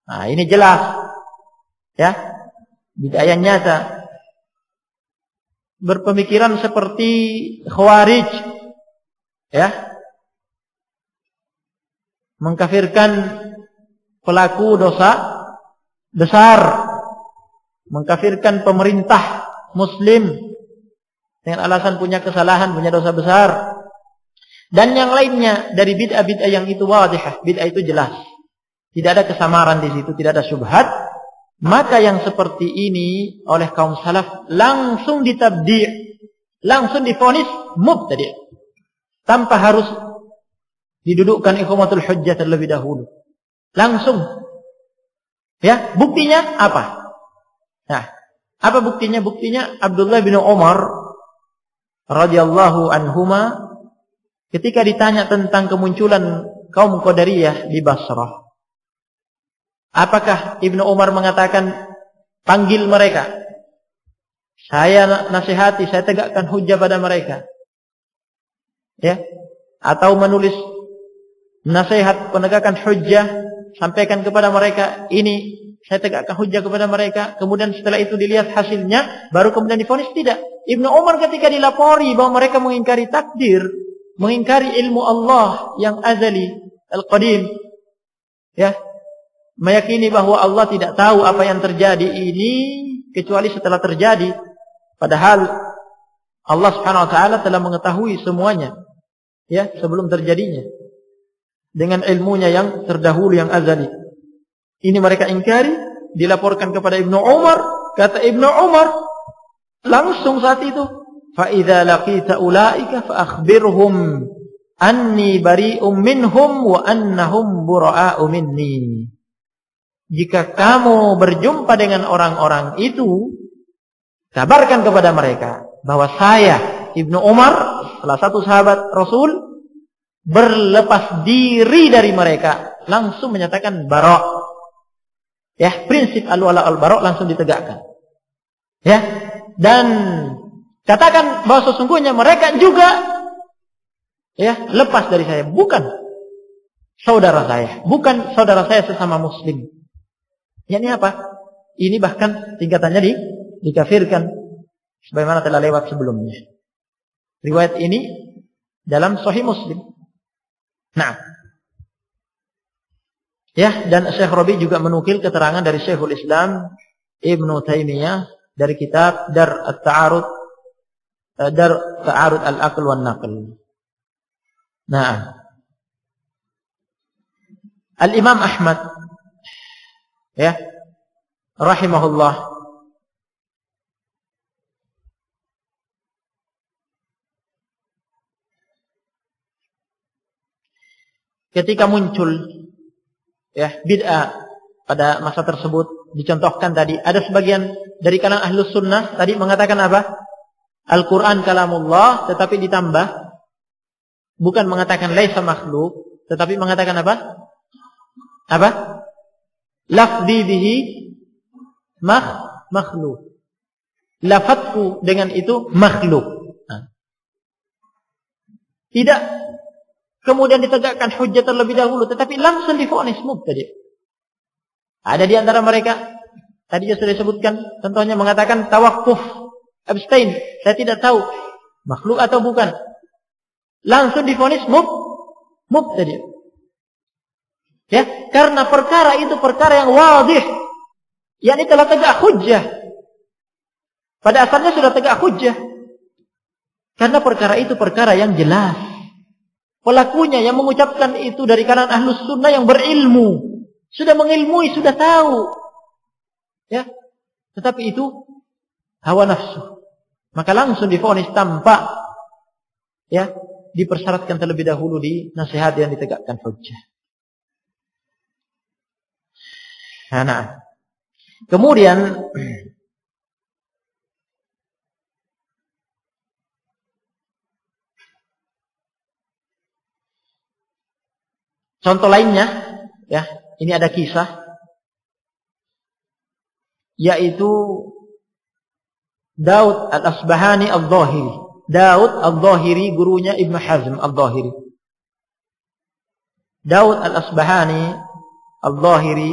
Speaker 1: Nah, ini jelas. Ya. Bid'ah yang nyata. Berpemikiran seperti Khawarij. Ya. Mengkafirkan pelaku dosa besar. Mengkafirkan pemerintah muslim dengan alasan punya kesalahan, punya dosa besar. Dan yang lainnya dari bid'ah-bid'ah yang itu wadihah, bid'ah itu jelas. Tidak ada kesamaran di situ, tidak ada syubhat. Maka yang seperti ini oleh kaum salaf langsung ditabdi', langsung divonis mubtadi'. Tanpa harus didudukkan iqamatul hujjah terlebih dahulu. Langsung. Ya, buktinya apa? Nah, apa buktinya? Buktinya Abdullah bin Umar radhiyallahu anhuma ketika ditanya tentang kemunculan kaum Qadariyah di Basrah. Apakah Ibnu Umar mengatakan panggil mereka? Saya nasihati, saya tegakkan hujjah pada mereka. Ya, atau menulis nasihat penegakan hujjah, sampaikan kepada mereka, ini saya tegakkan hujjah kepada mereka. Kemudian setelah itu dilihat hasilnya, baru kemudian divonis. Tidak. Ibnu Umar ketika dilapori bahwa mereka mengingkari takdir, mengingkari ilmu Allah yang azali, al-qadim, ya, meyakini bahwa Allah tidak tahu apa yang terjadi ini kecuali setelah terjadi, padahal Allah Subhanahu wa taala telah mengetahui semuanya, ya, sebelum terjadinya, dengan ilmunya yang terdahulu, yang azali. Ini mereka ingkari, dilaporkan kepada Ibnu Umar. Kata Ibnu Umar langsung saat itu, fa idza laqita ulaika fa akhbirhum anni bari'um minhum wa annahum bura'u minni. Jika kamu berjumpa dengan orang-orang itu, kabarkan kepada mereka bahwa saya, Ibnu Umar, salah satu sahabat Rasul, berlepas diri dari mereka, langsung menyatakan bara'. Ya, prinsip al-wala al-bara' langsung ditegakkan. Ya, dan katakan bahwa sesungguhnya mereka juga, ya, lepas dari saya, bukan saudara saya, bukan saudara saya sesama muslim. Ya, ini apa? Ini bahkan tingkatannya dikafirkan sebagaimana telah lewat sebelumnya. Riwayat ini dalam Sahih Muslim. Nah, ya, dan Syekh Rabi juga menukil keterangan dari Syekhul Islam Ibnu Taimiyah dari kitab Dar Ta'arud al-Aql wan Naql. Nah, Al-Imam Ahmad, ya, rahimahullah, ketika muncul, ya, bid'ah pada masa tersebut, dicontohkan tadi, ada sebagian dari kalangan ahlus sunnah tadi mengatakan apa? Al-Quran kalamullah, tetapi ditambah, bukan mengatakan laisa makhluk, tetapi mengatakan apa? Apa? Lafzi bihi makhluk. Lafadku dengan itu makhluk. Tidak kemudian ditegakkan hujjah terlebih dahulu, tetapi langsung divonis mubtadi'. Ada di antara mereka, tadi sudah disebutkan, contohnya mengatakan tawakuf, abstain, saya tidak tahu makhluk atau bukan. Langsung divonis mubtadi'. Ya, karena perkara itu perkara yang wadih, yakni telah tegak hujjah. Pada asalnya sudah tegak hujjah. Karena perkara itu perkara yang jelas. Pelakunya yang mengucapkan itu dari kalangan ahlus sunnah yang berilmu, sudah mengilmui, sudah tahu, ya. Tetapi itu hawa nafsu, maka langsung divonis tanpa, ya, dipersyaratkan terlebih dahulu di nasihat yang ditegakkan hujjah. Nah, kemudian contoh lainnya, ya, ini ada kisah, yaitu Daud al-Asbahani al-Zahiri. Daud al-Zahiri gurunya Ibnu Hazm al-Zahiri. Daud al-Asbahani al-Zahiri,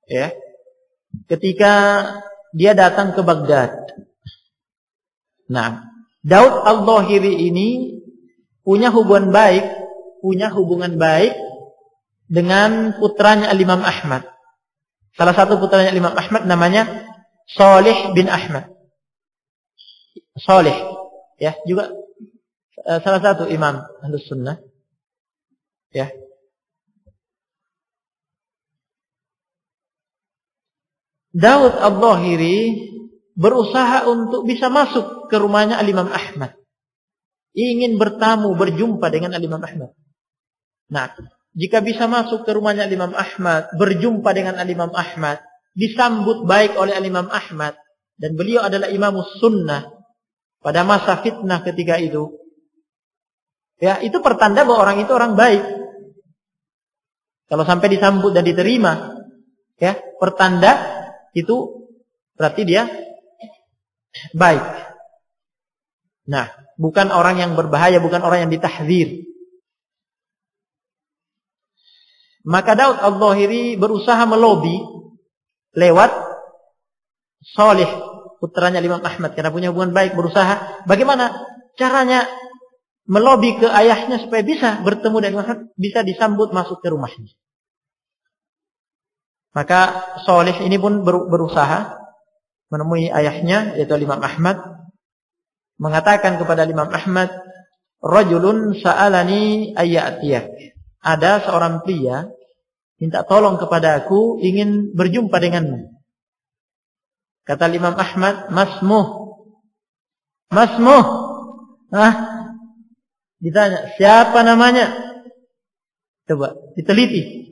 Speaker 1: ya, ketika dia datang ke Baghdad. Nah, Daud al-Zahiri ini punya hubungan baik dengan putranya Al-Imam Ahmad. Salah satu putranya Al-Imam Ahmad namanya Salih bin Ahmad. Salih, ya, juga salah satu imam Ahlus Sunnah, ya. Daud al-Zahiri berusaha untuk bisa masuk ke rumahnya Al-Imam Ahmad. Ingin bertamu, berjumpa dengan Al-Imam Ahmad. Nah, jika bisa masuk ke rumahnya Al-Imam Ahmad, berjumpa dengan Al-Imam Ahmad, disambut baik oleh Al-Imam Ahmad, dan beliau adalah Imamus Sunnah, pada masa fitnah ketika itu, ya itu pertanda bahwa orang itu orang baik. Kalau sampai disambut dan diterima, ya pertanda itu berarti dia baik. Nah, bukan orang yang berbahaya, bukan orang yang ditahdzir. Maka Daud Al-Dhahiri berusaha melobi lewat Salih, putranya Imam Ahmad, karena punya hubungan baik, berusaha bagaimana caranya melobi ke ayahnya supaya bisa bertemu dengan Ahmad, bisa disambut masuk ke rumahnya. Maka Salih ini pun berusaha menemui ayahnya, yaitu Imam Ahmad, mengatakan kepada Imam Ahmad, "Rajulun sa'alani ayyatiyak." Ada seorang pria minta tolong kepada aku, ingin berjumpa denganmu. Kata Imam Ahmad, "Masmuh." Masmuh. Ditanya, siapa namanya? Coba diteliti.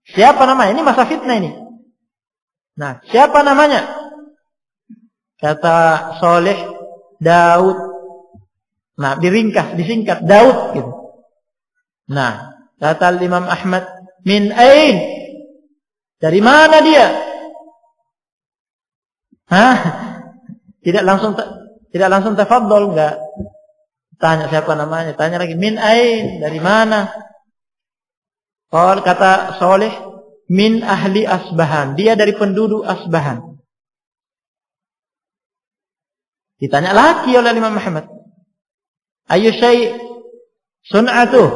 Speaker 1: Siapa namanya? Ini masa fitnah ini. Nah, siapa namanya? Kata Salih, Daud. Nah, diringkas, disingkat Daud gitu. Nah, kata Imam Ahmad, min ain? Dari mana dia? Tidak langsung tafadhol, enggak. Tanya siapa namanya, tanya lagi min ain? Dari mana? Kata Salih, min ahli Asbahan. Dia dari penduduk Asbahan. Ditanya lagi oleh Imam Ahmad, ayu syai' sun'atuh,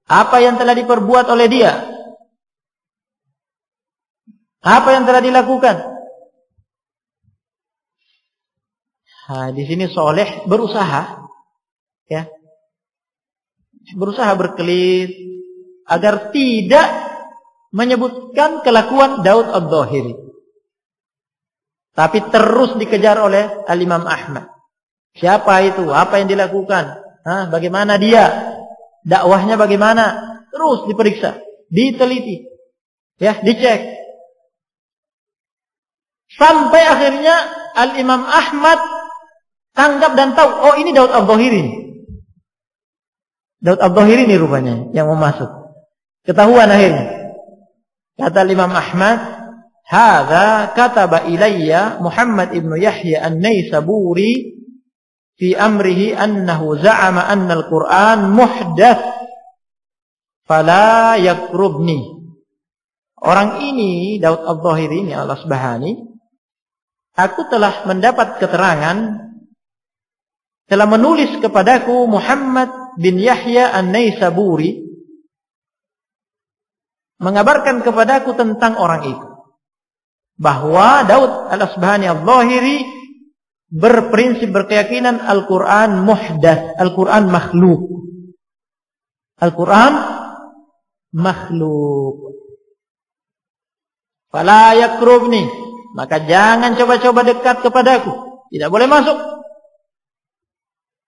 Speaker 1: apa yang telah diperbuat oleh dia? Apa yang telah dilakukan? Di sini Salih berusaha, ya, berusaha berkelit agar tidak menyebutkan kelakuan Daud Al-Dhahiri, tapi terus dikejar oleh Al-Imam Ahmad. Siapa itu? Apa yang dilakukan? Bagaimana dia? Dakwahnya bagaimana? Terus diperiksa, diteliti, ya, dicek. Sampai akhirnya Al-Imam Ahmad tanggap dan tahu, oh ini Daud Al-Dhahiri. Daud Al-Dhahiri ini rupanya yang mau masuk. Ketahuan akhirnya. Kata Imam Ahmad, "Hadza kataba ilayya Muhammad ibn Yahya an-Naisaburi fi amrihi annahu za'ama anna al-Qur'an muhdath fala yakrubni." Orang ini, Daud Al-Dhahiri ini Al-Asbahani, aku telah mendapat keterangan, telah menulis kepadaku Muhammad bin Yahya an-Naisaburi, mengabarkan kepadaku tentang orang itu, bahwa Daud Al-Asbahani Al-Dhahiri berprinsip, berkeyakinan Al-Quran muhdath, Al-Quran makhluk. Al-Quran makhluk. Fala yakrubni, maka jangan coba-coba dekat kepadaku, tidak boleh masuk.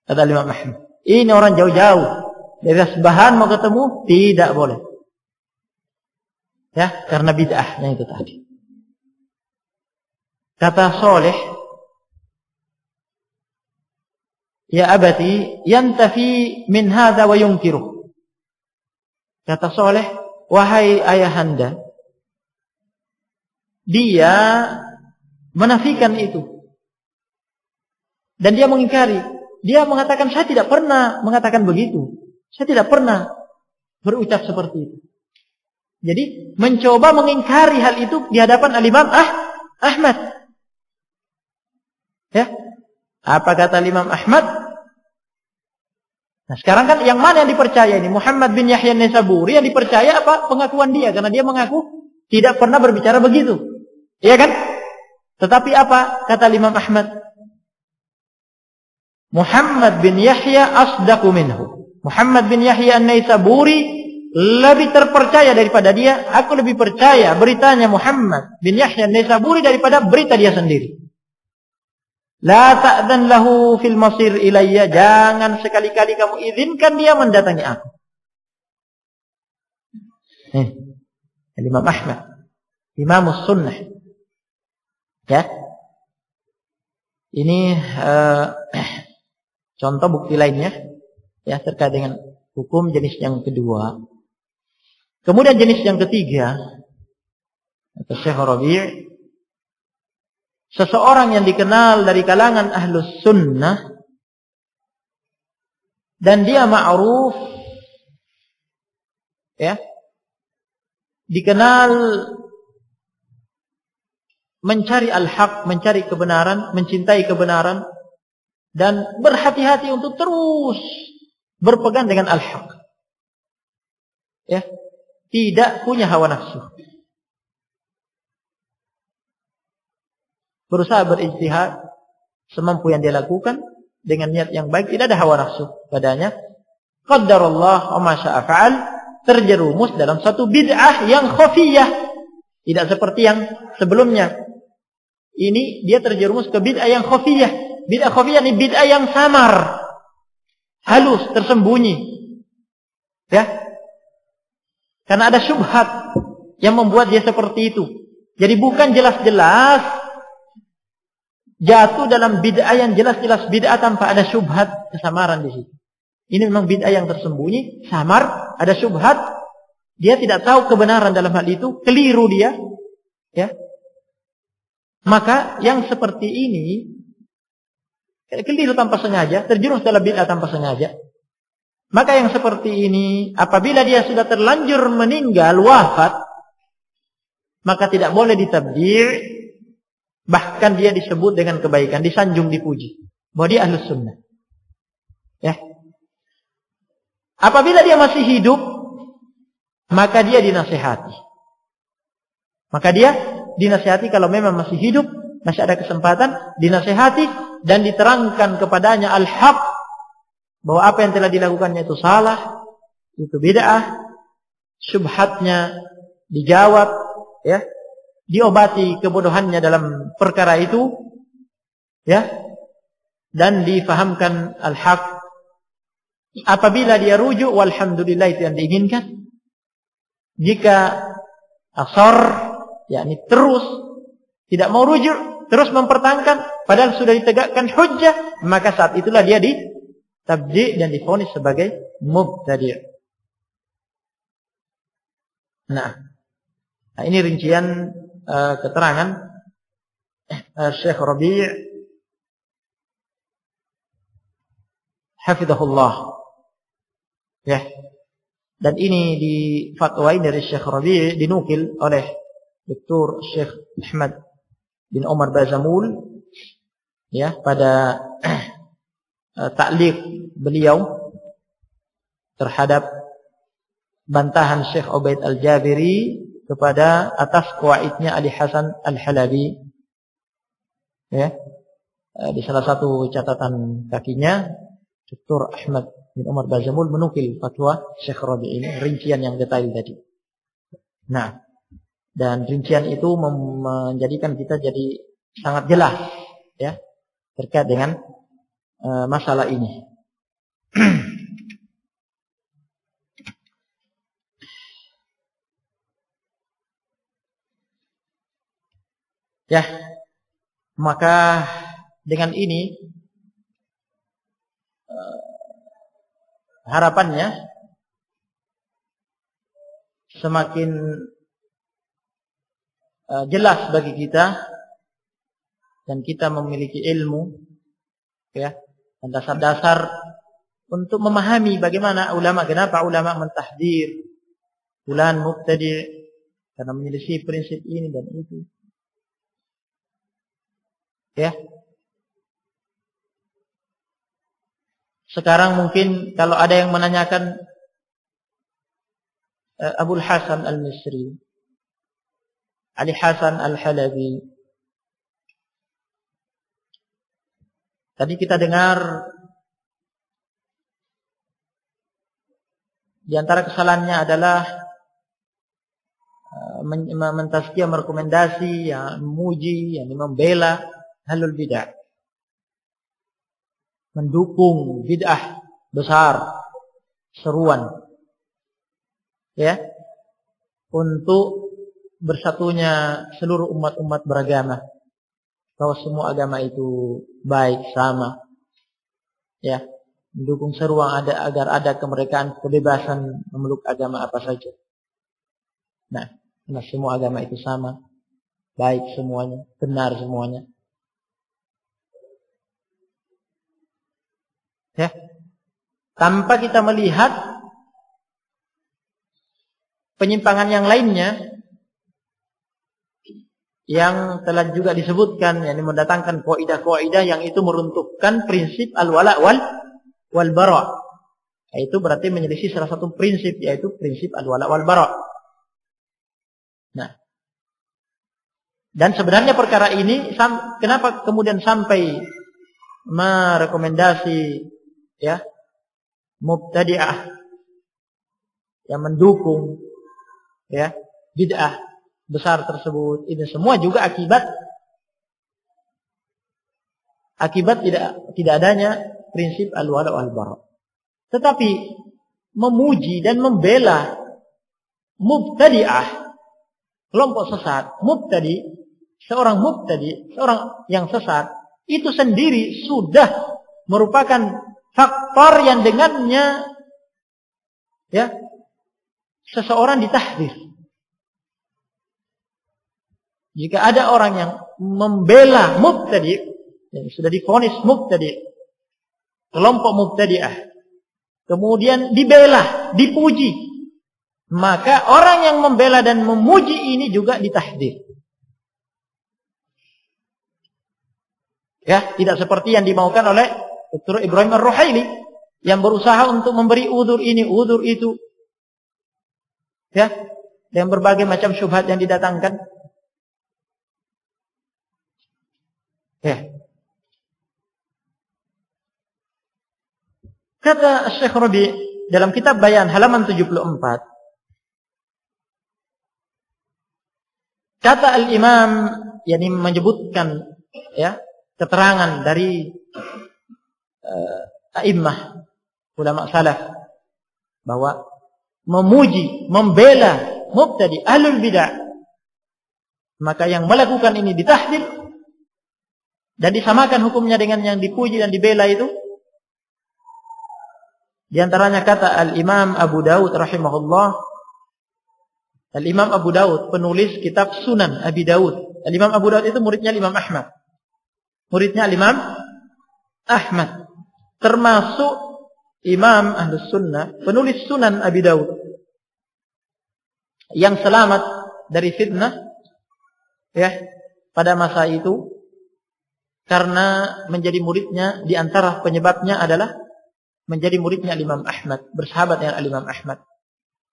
Speaker 1: Kata Imam Ahmad, ini orang jauh-jauh dari Asbahan mau ketemu, tidak boleh. Ya, karena bid'ahnya itu tadi. Kata Salih, ya abati yantafi min hadza wa yunkiru. Kata Salih, wahai ayahanda, dia menafikan itu. Dan dia mengingkari. Dia mengatakan, saya tidak pernah mengatakan begitu. Saya tidak pernah berucap seperti itu. Jadi mencoba mengingkari hal itu di hadapan Al-Imam Ahmad. Ya. Apa kata Imam Ahmad? Nah, sekarang kan yang mana yang dipercaya ini? Muhammad bin Yahya an-Naisaburi yang dipercaya apa? Pengakuan dia, karena dia mengaku tidak pernah berbicara begitu. Iya kan? Tetapi apa kata Imam Ahmad? Muhammad bin Yahya asdaqu minhu. Muhammad bin Yahya an-Naisaburi lebih terpercaya daripada dia. Aku lebih percaya beritanya Muhammad bin Yahya an-Naisaburi daripada berita dia sendiri. La ta'dan lahu fil masir ilayya. Jangan sekali-kali kamu izinkan dia mendatangi aku. Imam Ahmad, Imamus Sunnah. Ya. Ini Contoh bukti lainnya ya terkait dengan hukum jenis yang kedua. Kemudian jenis yang ketiga, kata Syekh Rabi', seseorang yang dikenal dari kalangan ahlus sunnah dan dia ma'ruf ya, dikenal mencari al-haq, mencari kebenaran, mencintai kebenaran dan berhati-hati untuk terus berpegang dengan al-haq. Ya, tidak punya hawa nafsu. Berusaha berijtihad semampu yang dia lakukan dengan niat yang baik, tidak ada hawa nafsu padanya. Qaddarallah wa ma syaa fa'al, terjerumus dalam satu bid'ah yang khafiyah, tidak seperti yang sebelumnya. Ini dia terjerumus ke bid'ah yang khafiyah. Bid'ah khafiyah ini bid'ah yang samar, halus, tersembunyi. Ya. Karena ada syubhat yang membuat dia seperti itu. Jadi bukan jelas-jelas jatuh dalam bid'ah yang jelas-jelas bid'ah tanpa ada syubhat, kesamaran di situ. Ini memang bid'ah yang tersembunyi, samar, ada syubhat. Dia tidak tahu kebenaran dalam hal itu, keliru dia. Ya. Maka yang seperti ini keliru tanpa sengaja, terjerumus dalam bid'ah tanpa sengaja. Maka yang seperti ini, apabila dia sudah terlanjur meninggal, wafat, maka tidak boleh ditabdir', bahkan dia disebut dengan kebaikan, disanjung, dipuji, bahwa dia ahlus sunnah. Ya. Apabila dia masih hidup, maka dia dinasihati. Maka dia dinasihati kalau memang masih hidup, masih ada kesempatan, dinasihati dan diterangkan kepadanya al-haq, bahwa apa yang telah dilakukannya itu salah, itu bid'ah, syubhatnya dijawab, ya, diobati kebodohannya dalam perkara itu, ya, dan difahamkan al-haq. Apabila dia rujuk, walhamdulillah, itu yang diinginkan. Jika asar, yakni terus tidak mau rujuk, terus mempertahankan, padahal sudah ditegakkan hujjah, maka saat itulah dia ditabdi' dan divonis sebagai mubtadi'. Nah, ini rincian keterangan Syekh Rabi' hafizahullah. Ya. Dan ini difatwain dari Syekh Rabi', dinukil oleh Dr. Syekh Ahmad bin Umar Bazamul, ya, pada ta'liq beliau terhadap bantahan Syekh Ubaid Al-Jabiri kepada atas qawaidnya Ali Hasan Al-Halabi. Ya. Di salah satu catatan kakinya, Dr. Ahmad bin Umar Bazamul menukil fatwa Syekh Rabi' ini, rincian yang detail tadi. Nah, dan rincian itu menjadikan kita jadi sangat jelas, ya, terkait dengan masalah ini. Ya, maka dengan ini harapannya semakin jelas bagi kita dan kita memiliki ilmu, ya, dan dasar-dasar untuk memahami bagaimana kenapa ulama mentahdir fulan mubtadi' karena menyelisih prinsip ini dan itu. Ya. Sekarang mungkin kalau ada yang menanyakan Abul Hasan Al-Misri, Ali Hasan Al-Halabi, tadi kita dengar di antara kesalahannya adalah mentazkiyah, merekomendasi, yang memuji, yang membela ahlul bid'ah, mendukung bid'ah besar, seruan, ya, untuk bersatunya seluruh umat-umat beragama, bahwa semua agama itu baik, sama, Ya, mendukung seruan agar ada kemerdekaan, kebebasan memeluk agama apa saja. Nah, semua agama itu sama, baik semuanya, benar semuanya. Ya, tanpa kita melihat penyimpangan yang lainnya yang telah juga disebutkan, yakni mendatangkan kaidah-kaidah yang itu meruntuhkan prinsip al-wala wal bara. Itu berarti menyelisih salah satu prinsip, yaitu prinsip al-wala wal bara. Nah, dan sebenarnya perkara ini kenapa kemudian sampai merekomendasi ya mubtadi'ah yang mendukung ya bid'ah besar tersebut, ini semua juga akibat tidak adanya prinsip al-wala wal bara. Tetapi memuji dan membela mubtadi'ah, kelompok sesat, seorang yang sesat, itu sendiri sudah merupakan faktor yang dengannya ya seseorang ditahdzir. Jika ada orang yang membela mubtadi', yang sudah divonis mubtadi', kelompok mubtadi'ah, kemudian dibela, dipuji, maka orang yang membela dan memuji ini juga ditahdzir. Ya, tidak seperti yang dimaukan oleh Dr. Ibrahim Ar-Ruhaili yang berusaha untuk memberi udzur ini, udzur itu. Ya, dengan berbagai macam syubhat yang didatangkan. Ya. Kata Syekh Rabi dalam kitab Bayan halaman 74. Kata al-Imam yakni menyebutkan ya keterangan dari a'immah ulama salaf bahwa memuji, membela mubtadi ahlul bid'ah, maka yang melakukan ini ditahdzir dan disamakan hukumnya dengan yang dipuji dan dibela itu. Di antaranya kata al-Imam Abu Daud rahimahullah. Al-Imam Abu Daud penulis kitab Sunan Abi Daud. Al-Imam Abu Daud itu muridnya Imam Ahmad. Muridnya Imam Ahmad. Termasuk Imam Ahlus Sunnah, penulis Sunan Abi Daud. Yang selamat dari fitnah ya pada masa itu. Karena menjadi muridnya, di antara penyebabnya adalah menjadi muridnya Imam Ahmad, bersahabat dengan Imam Ahmad,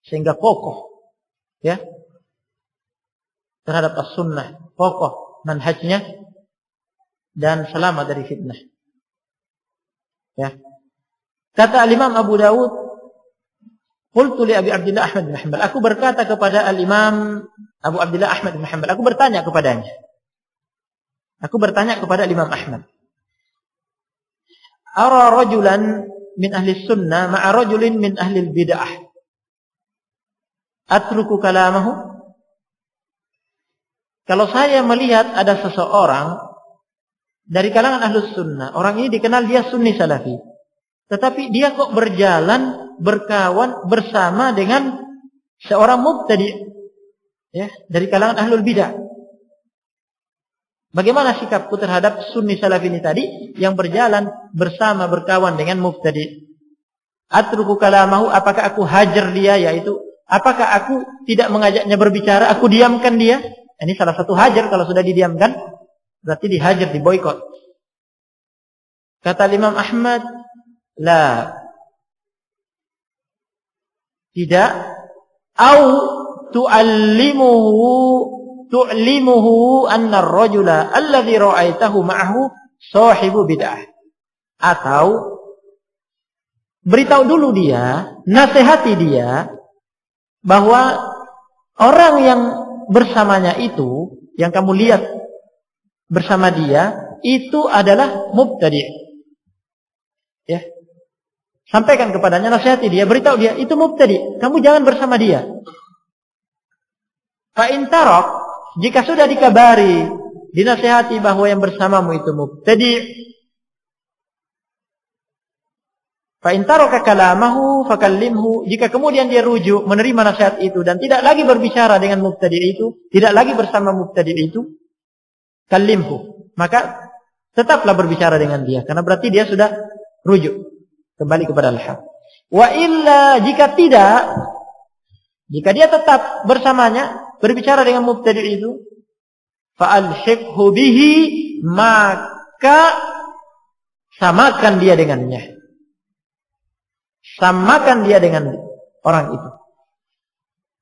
Speaker 1: sehingga kokoh ya terhadap as-sunnah, kokoh manhajnya dan selamat dari fitnah. Ya. Kata Imam Abu Daud, qultu li Abi Abdullah Ahmad bin Hanbal, aku berkata kepada al-Imam Abu Abdullah Ahmad bin Hanbal, aku bertanya kepadanya. Aku bertanya kepada Imam Ahmad. Ara rajulan min ahli sunnah ma'a rajulin min ahli bid'ah. Atruku kalamahu. Kalau saya melihat ada seseorang dari kalangan ahli sunnah, orang ini dikenal dia sunni salafi. Tetapi dia kok berjalan, berkawan bersama dengan seorang mubtadi' ya, dari kalangan ahlul bid'ah. Bagaimana sikapku terhadap sunni salaf ini tadi yang berjalan bersama berkawan dengan mubtadi? Atruku kalamahu, apakah aku hajar dia, yaitu apakah aku tidak mengajaknya berbicara, aku diamkan dia? Ini salah satu hajar, kalau sudah didiamkan berarti dihajar, diboikot. Kata Imam Ahmad, la, tidak. Au tu'limuhu anna ar-rajula alladhi ra'aitahu ma'ahu sahibu bid'ah. Atau beritahu dulu dia, nasihati dia bahwa orang yang bersamanya itu, yang kamu lihat bersama dia, itu adalah mubtadi'. Ya. Sampaikan kepadanya, nasihati dia, beritahu dia, itu mubtadi', kamu jangan bersama dia. Fa in tarak, jika sudah dikabari, dinasihati bahwa yang bersamamu itu mubtadi', Fa in taraka kalamahu fakallimhu, jika kemudian dia rujuk menerima nasihat itu dan tidak lagi berbicara dengan mubtadi' itu, tidak lagi bersama mubtadi' itu, kallimhu, maka tetaplah berbicara dengan dia karena berarti dia sudah rujuk kembali kepada al-haq. Wa illa, jika tidak, jika dia tetap bersamanya berbicara dengan mubtadi' itu, fa alhiqhu bihi, maka samakan dia dengannya. Samakan dia dengan orang itu.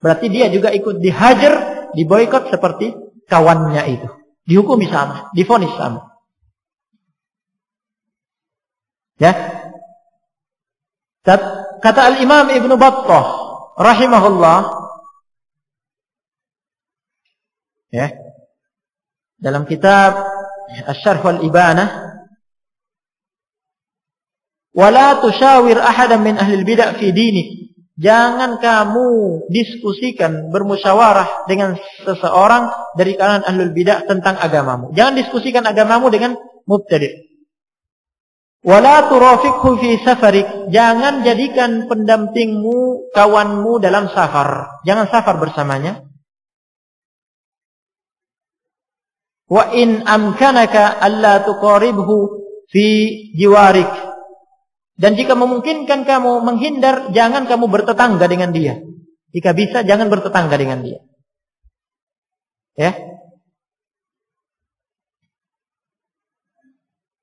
Speaker 1: Berarti dia juga ikut dihajar, diboikot seperti kawannya itu. Dihukumi sama, divonis sama. Ya. Kata Al-Imam Ibnu Battah rahimahullah, ya, dalam kitab Asy-Syarh wal Ibanah, wala tusyawir ahadan min ahli bidah fi dinik. Jangan kamu diskusikan, bermusyawarah dengan seseorang dari kalangan ahlul bidah tentang agamamu. Jangan diskusikan agamamu dengan mubtadi'. Wala turafiqhu fi safarik. Jangan jadikan pendampingmu, kawanmu dalam safar. Jangan safar bersamanya. Wa in amkanaka alla tuqaribhu fi jiwarik. Dan jika memungkinkan kamu menghindar, jangan kamu bertetangga dengan dia. Jika bisa, jangan bertetangga dengan dia. Ya.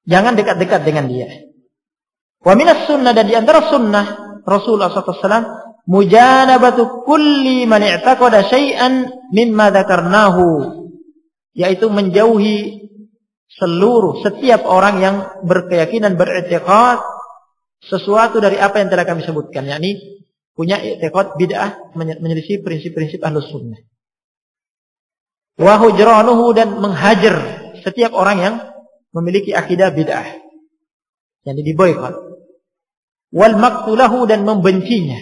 Speaker 1: Jangan dekat-dekat dengan dia. Wa minas sunnah, dan di antara sunnah Rasulullah SAW, mujanabatu kulli man i'taqada syai'an mimma dzakarnahu, yaitu menjauhi setiap orang yang berkeyakinan, beriktikad sesuatu dari apa yang telah kami sebutkan, yakni punya i'tiqad bid'ah, menyelisih prinsip-prinsip Ahlus Sunnah. Wa hujranuhu, dan menghajar setiap orang yang memiliki akidah bid'ah, yakni diboikot. Wal maqtulahu, dan membencinya.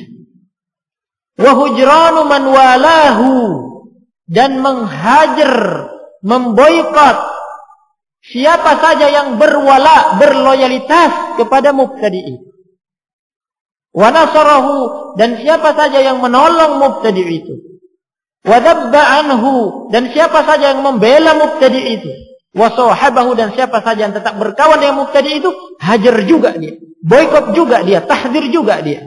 Speaker 1: Wa hujranu man walahu, dan menghajar, memboikot siapa saja yang berwala, berloyalitas kepada mubtadi'. Wa nasarahu, dan siapa saja yang menolong mubtadi' itu. Wa dabba anhu, dan siapa saja yang membela mubtadi' itu. Wa sahabahu, dan siapa saja yang tetap berkawan dengan mubtadi' itu, hajar juga dia, boikot juga dia, tahdzir juga dia.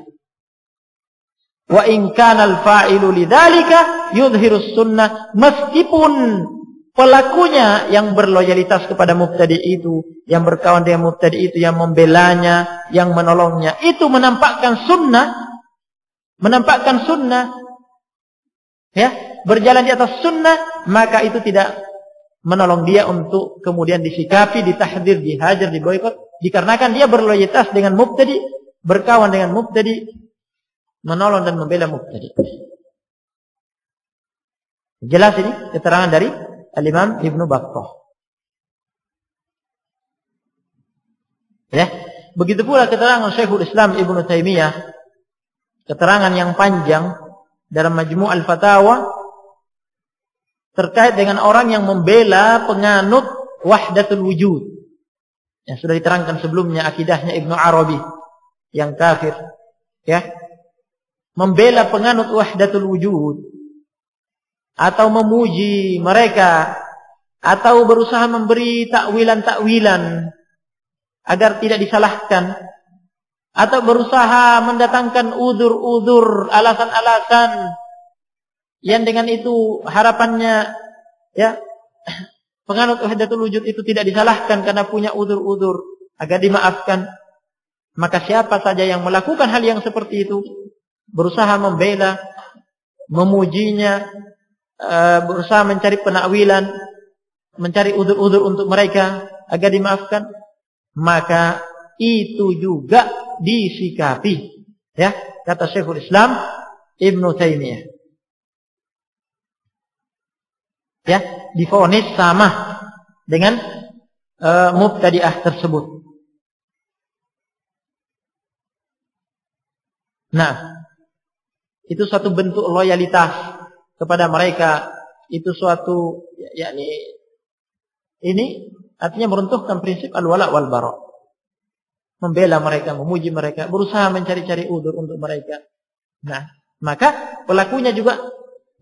Speaker 1: Wa in kana al-fa'ilu lidzalika yudhhirus sunnah, meskipun pelakunya yang berloyalitas kepada mubtadi' itu, yang berkawan dengan mubtadi' itu, yang membelanya, yang menolongnya, itu menampakkan sunnah, ya, berjalan di atas sunnah, maka itu tidak menolong dia untuk kemudian disikapi, ditahdzir, dihajar, diboikot, dikarenakan dia berloyalitas dengan mubtadi', berkawan dengan mubtadi', menolong dan membela mubtadi'. Jelas ini keterangan dari Al-Imam Ibnu Battah. Ya, begitu pula keterangan Syekhul Islam Ibnu Taimiyah, keterangan yang panjang dalam Majmu' al-Fatawa terkait dengan orang yang membela penganut wahdatul wujud. Yang sudah diterangkan sebelumnya akidahnya Ibnu Arabi yang kafir, ya. Membela penganut wahdatul wujud, atau memuji mereka, atau berusaha memberi takwilan-takwilan agar tidak disalahkan, atau berusaha mendatangkan udzur-udzur, alasan-alasan yang dengan itu harapannya, ya, penganut wahdatul wujud itu tidak disalahkan karena punya udzur-udzur agar dimaafkan. Maka siapa saja yang melakukan hal yang seperti itu, berusaha membela, memujinya, berusaha mencari penakwilan, mencari udzur-udzur untuk mereka agar dimaafkan, maka itu juga disikapi, ya, kata Syekhul Islam Ibnu Taimiyah, ya, divonis sama dengan mubtadi'ah tersebut. Nah, itu suatu bentuk loyalitas kepada mereka, itu suatu, yakni ini artinya meruntuhkan prinsip al-wala wal bara. membela mereka, memuji mereka, berusaha mencari-cari udzur untuk mereka. Nah, maka pelakunya juga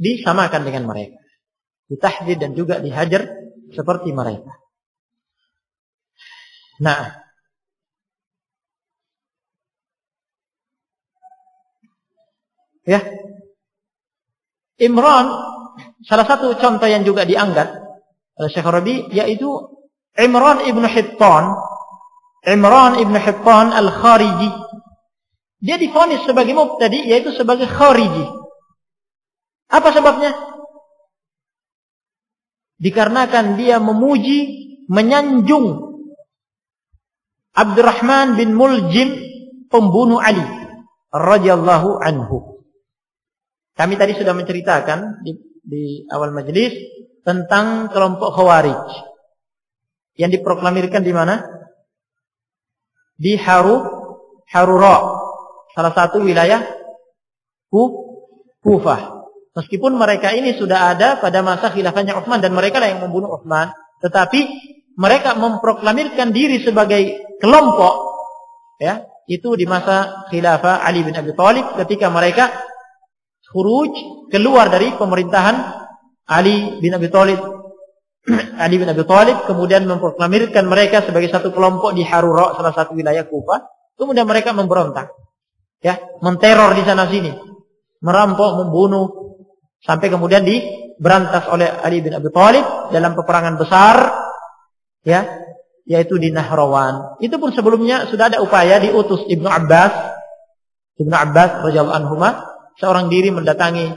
Speaker 1: disamakan dengan mereka, ditahdzir dan juga dihajar seperti mereka. Nah, ya, Imran, salah satu contoh yang juga diangkat oleh Syekh Rabi, yaitu Imran ibn Hittan al-Khariji. Dia divonis sebagai mubtadi, yaitu sebagai khariji. Apa sebabnya? Dikarenakan dia memuji, menyanjung Abdurrahman bin Muljim, pembunuh Ali radhiyallahu anhu. Kami tadi sudah menceritakan di awal majelis tentang kelompok Khawarij yang diproklamirkan di mana? Di Harura, salah satu wilayah Kufah. Meskipun mereka ini sudah ada pada masa khilafahnya Utsman dan mereka lah yang membunuh Utsman, tetapi mereka memproklamirkan diri sebagai kelompok, ya, itu di masa khilafah Ali bin Abi Thalib ketika mereka khuruj, keluar dari pemerintahan Ali bin Abi Thalib, kemudian memproklamirkan mereka sebagai satu kelompok di Harura, salah satu wilayah Kufah. Kemudian mereka memberontak, ya, menteror di sana sini, merampok, membunuh, sampai kemudian diberantas oleh Ali bin Abi Thalib dalam peperangan besar, ya, yaitu di Nahrawan. Itu pun sebelumnya sudah ada upaya diutus Ibnu Abbas radhiyallahu anhuma, seorang diri mendatangi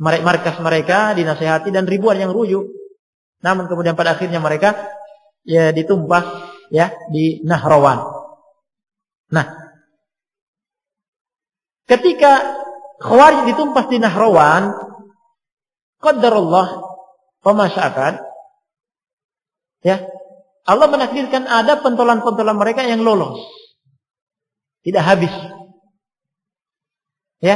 Speaker 1: markas mereka, dinasihati dan ribuan yang rujuk. Namun kemudian pada akhirnya mereka ya ditumpas, ya, di Nahrawan. Nah, ketika Khawarij ditumpas di Nahrawan, qadarullah wa ma sya'at, ya, Allah menakdirkan ada pentolan-pentolan mereka yang lolos, tidak habis, ya.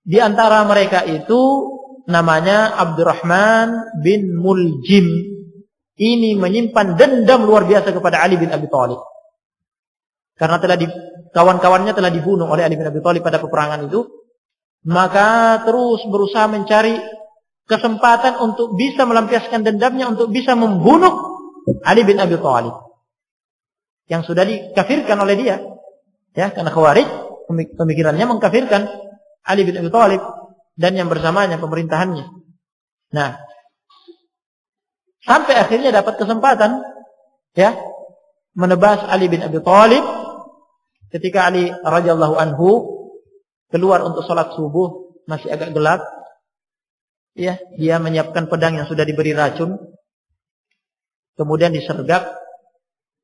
Speaker 1: Di antara mereka itu namanya Abdurrahman bin Muljim. Ini menyimpan dendam luar biasa kepada Ali bin Abi Thalib, karena kawan-kawannya telah dibunuh oleh Ali bin Abi Thalib pada peperangan itu. Maka terus berusaha mencari kesempatan untuk bisa melampiaskan dendamnya, untuk bisa membunuh Ali bin Abi Thalib yang sudah dikafirkan oleh dia, ya, karena Khawarij pemikirannya mengkafirkan Ali bin Abi Thalib dan yang bersamanya pemerintahannya. Nah, sampai akhirnya dapat kesempatan, ya, menebas Ali bin Abi Thalib ketika Ali radhiyallahu anhu keluar untuk sholat subuh, masih agak gelap, ya, dia menyiapkan pedang yang sudah diberi racun, kemudian disergap,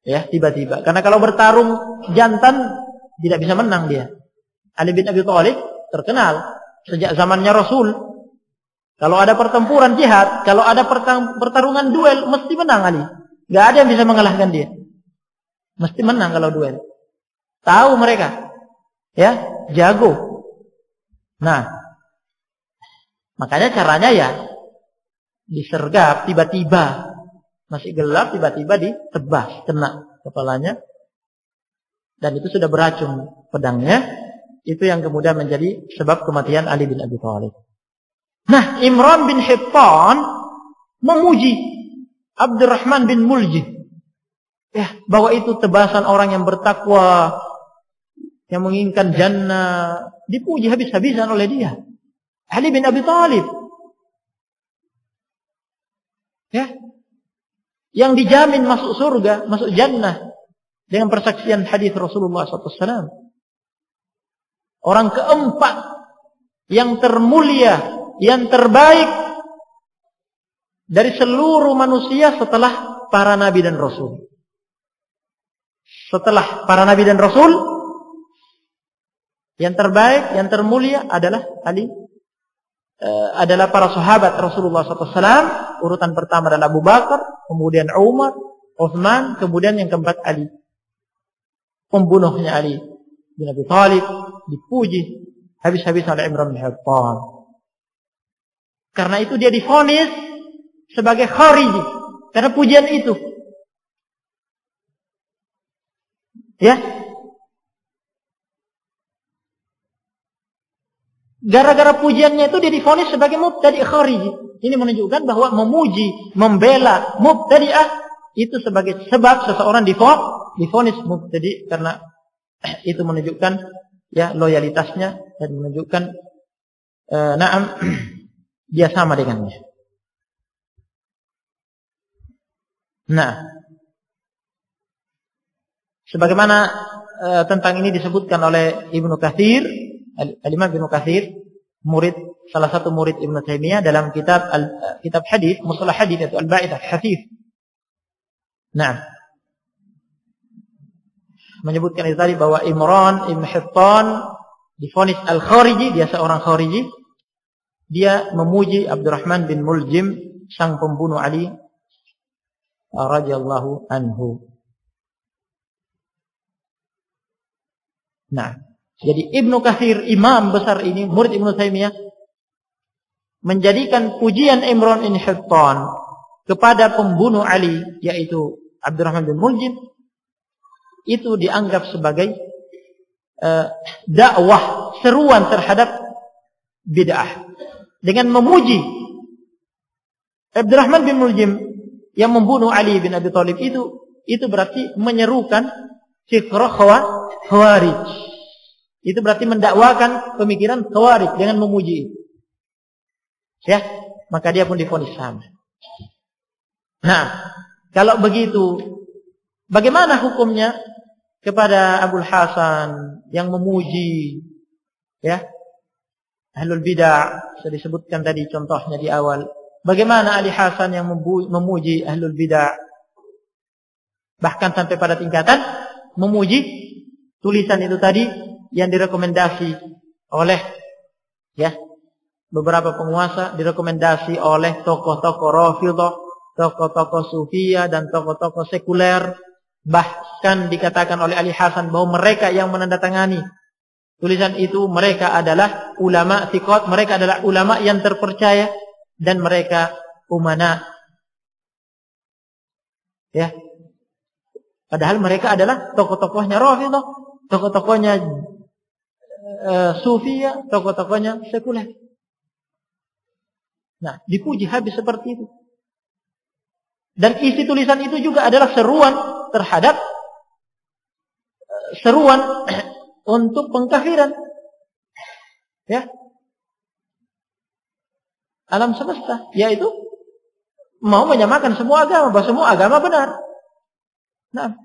Speaker 1: ya, tiba-tiba. Karena kalau bertarung jantan tidak bisa menang dia. Ali bin Abi Thalib terkenal sejak zamannya Rasul, kalau ada pertempuran jihad, kalau ada pertarungan duel, mesti menang Ali. Gak ada yang bisa mengalahkan dia, mesti menang kalau duel. Tahu mereka, ya, jago. Nah, makanya caranya ya disergap, tiba-tiba masih gelap, tiba-tiba ditebas, kena kepalanya, dan itu sudah beracun pedangnya. Itu yang kemudian menjadi sebab kematian Ali bin Abi Thalib. Nah, Imran bin Hittan memuji Abdurrahman bin Muljim, ya, bahwa itu tebasan orang yang bertakwa, yang menginginkan jannah. Dipuji habis-habisan oleh dia, Ali bin Abi Thalib, ya, yang dijamin masuk surga, masuk jannah dengan persaksian hadis Rasulullah SAW. Orang keempat yang termulia, yang terbaik dari seluruh manusia setelah para nabi dan rasul. Setelah para nabi dan rasul, yang terbaik, yang termulia adalah Ali, adalah para sahabat Rasulullah SAW. Urutan pertama adalah Abu Bakar, kemudian Umar, Utsman, kemudian yang keempat Ali. Pembunuhnya Ali bin Abi Thalib dipuji habis-habisan oleh Imran bin Hittan. Karena itu dia divonis sebagai khariji, karena pujian itu. Ya. Gara-gara pujiannya itu dia divonis sebagai mubtadi' khariji. Ini menunjukkan bahwa memuji, membela mubtadi'ah itu sebagai sebab seseorang divonis mubtadi' karena itu menunjukkan ya loyalitasnya dan menunjukkan dia sama dengannya. Nah, sebagaimana tentang ini disebutkan oleh Ibnu Katsir, Al-Imam Ibnu Katsir, salah satu murid Ibnu Taimiyah dalam kitab hadis, mustalah hadis atau Al-Ba'idah Hadis. Nah, menyebutkan itu tadi bahwa Imran Ibn Hittan divonis al-Khariji, dia seorang Khariji. Dia memuji Abdurrahman bin Muljim, sang pembunuh Ali radhiyallahu anhu. Nah, jadi Ibnu Katsir, imam besar ini, murid Ibnu Taimiyah, menjadikan pujian Imran bin Hittan kepada pembunuh Ali, yaitu Abdurrahman bin Muljim, itu dianggap sebagai dakwah, seruan terhadap bid'ah. Dengan memuji Abdurrahman bin Muljim yang membunuh Ali bin Abi Thalib itu berarti menyerukan fikrah Khawarij. Itu berarti mendakwakan pemikiran Khawarij dengan memuji itu. Ya, maka dia pun divonis sama. Nah, kalau begitu, bagaimana hukumnya kepada Abul Hasan yang memuji ya Ahlul Bid'ah? Sudah disebutkan tadi contohnya di awal. Bagaimana Ali Hasan yang memuji Ahlul Bid'ah? Bahkan sampai pada tingkatan memuji tulisan itu tadi yang direkomendasi oleh ya beberapa penguasa, direkomendasi oleh tokoh-tokoh Rafidhah, tokoh-tokoh Sufiyah dan tokoh-tokoh sekuler. Bahkan dikatakan oleh Ali Hasan bahwa mereka yang menandatangani tulisan itu mereka adalah ulama thiqat, mereka adalah ulama yang terpercaya dan mereka umana. Ya. Padahal mereka adalah tokoh-tokohnya Rafidhah, tokoh-tokohnya Sufiyah, tokoh-tokohnya sekuler. Nah, dipuji habis seperti itu. Dan isi tulisan itu juga adalah seruan terhadap untuk pengkafiran. Ya. Alam semesta, yaitu mau menyamakan semua agama, bahwa semua agama benar. Nah,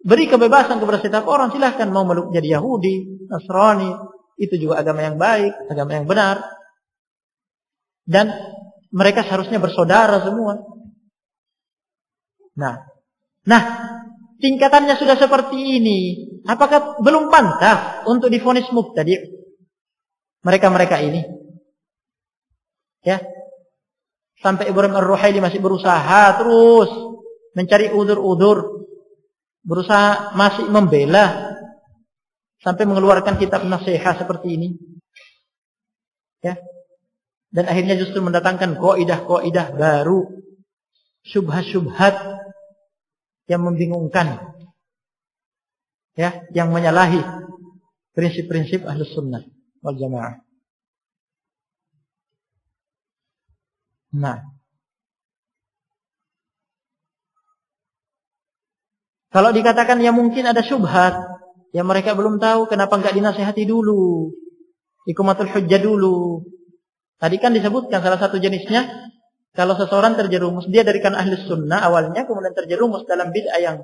Speaker 1: beri kebebasan kepada setiap orang, silahkan mau meluk jadi Yahudi, Nasrani, itu juga agama yang baik, agama yang benar. Dan mereka seharusnya bersaudara semua. Nah, tingkatannya sudah seperti ini, apakah belum pantas untuk divonis mubtadi'? Mereka ini, ya, sampai Ibrahim Ar-Ruhaili masih berusaha terus mencari udzur-udzur, berusaha masih membela, sampai mengeluarkan kitab nasihat seperti ini, ya, dan akhirnya justru mendatangkan kaidah-kaidah baru, syubhat-syubhat yang membingungkan, ya, yang menyalahi prinsip-prinsip Ahlus Sunnah wal Jamaah. Nah, kalau dikatakan ya mungkin ada syubhat, ya mereka belum tahu, kenapa enggak dinasihati dulu, iqamatul hujjah dulu. Tadi kan disebutkan salah satu jenisnya, kalau seseorang terjerumus, dia dari kan Ahlus Sunnah awalnya, kemudian terjerumus dalam bid'ah yang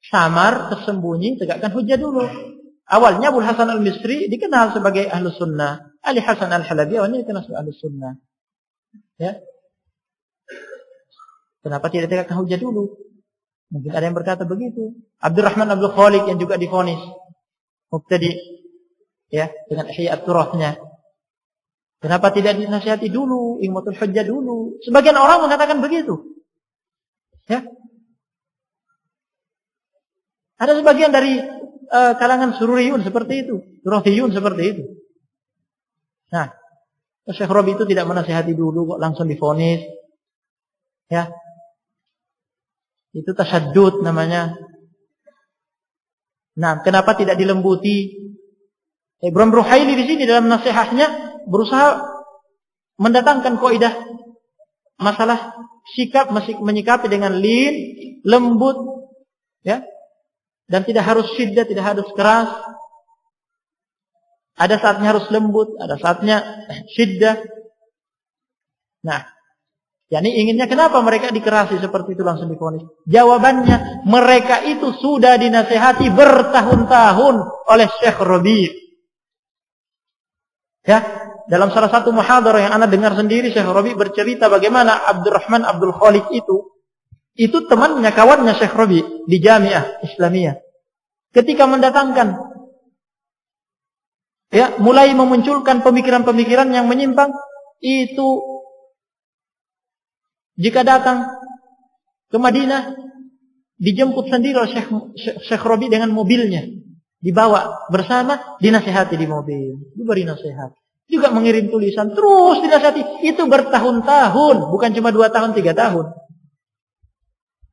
Speaker 1: samar, tersembunyi, tegakkan hujjah dulu. Awalnya Abul Hasan Al-Misri dikenal sebagai Ahlus Sunnah, Ali Hasan Al-Halabi awalnya dikenal sebagai Ahlus Sunnah. Ya, kenapa tidak tegakkan hujjah dulu? Mungkin ada yang berkata begitu. Abdurrahman Abdul Khaliq yang juga divonis mubtadi, ya, dengan Ihya at-Turathnya. Kenapa tidak dinasihati dulu, iqamatul hujjah dulu? Sebagian orang mengatakan begitu. Ya. Ada sebagian dari kalangan sururiyun seperti itu, turathiyun seperti itu. Nah, Syekh Rabi itu tidak menasihati dulu kok langsung divonis. Ya. Itu tasaddud namanya. Nah, kenapa tidak dilembuti? Ibrahim Ruhaili di sini dalam nasihatnya berusaha mendatangkan kaidah masalah sikap menyikapi dengan lin, lembut, ya. Dan tidak harus syiddah, tidak harus keras. Ada saatnya harus lembut, ada saatnya syiddah. Nah, yakni inginnya kenapa mereka dikerasi seperti itu langsung divonis? Jawabannya, mereka itu sudah dinasihati bertahun-tahun oleh Syekh Rabi'. Ya, dalam salah satu muhadarah yang Anda dengar sendiri, Syekh Rabi' bercerita bagaimana Abdurrahman Abdul Khaliq itu temannya, kawannya Syekh Rabi' di Jamiah Islamiyah. Ketika mendatangkan, ya, mulai memunculkan pemikiran-pemikiran yang menyimpang, itu jika datang ke Madinah dijemput sendiri oleh Syekh Rabi' dengan mobilnya, dibawa bersama, dinasihati di mobil, diberi nasihat, juga mengirim tulisan, terus dinasihati. Itu bertahun-tahun, bukan cuma 2 tahun 3 tahun,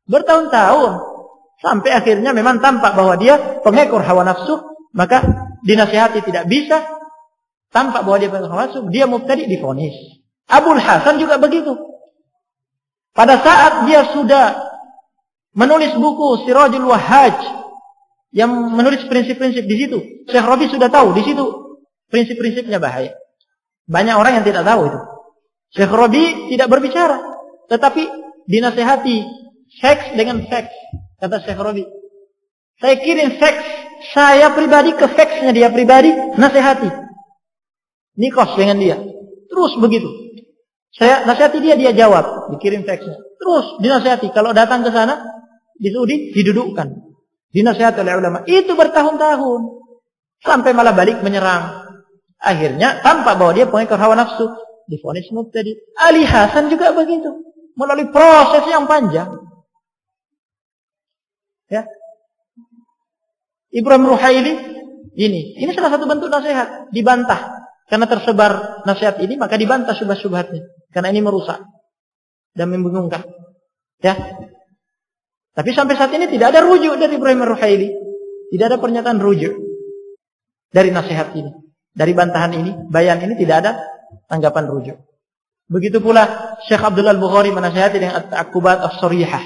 Speaker 1: bertahun-tahun, sampai akhirnya memang tampak bahwa dia pengekor hawa nafsu, maka dinasihati tidak bisa, tampak bahwa dia pengekor hawa nafsu, dia mubtadi', divonis. Abul Hasan juga begitu. Pada saat dia sudah menulis buku Sirajul Wahhaj yang menulis prinsip-prinsip di situ, Syekh Rabi' sudah tahu di situ prinsip-prinsipnya bahaya. Banyak orang yang tidak tahu itu. Syekh Rabi' tidak berbicara, tetapi dinasihati seks dengan seks. Kata Syekh Rabi', saya kirim seks saya pribadi ke seksnya dia pribadi, nasihati, nikos dengan dia, terus begitu. Saya nasihati dia jawab, dikirim faxnya. Terus dinasihati, kalau datang ke sana di Saudi didudukkan, dinasihati oleh ulama. Itu bertahun-tahun, sampai malah balik menyerang. Akhirnya tampak bahwa dia pengekor hawa nafsu, divonis mubtadi'. Ali Hasan juga begitu, melalui proses yang panjang. Ya, Ibrahim Ruhaili ini salah satu bentuk nasihat, dibantah. Karena tersebar nasihat ini, maka dibantah syubhat-syubhatnya. Karena ini merusak dan membingungkan. Ya. Tapi sampai saat ini tidak ada rujuk dari Ibrahim Ruhaili. Tidak ada pernyataan rujuk dari nasihat ini. Dari bantahan ini, bayan ini tidak ada tanggapan rujuk. Begitu pula Syekh Abdullah Al-Bukhari menasihati dengan At-Ta'aqqubat As-Sarihah.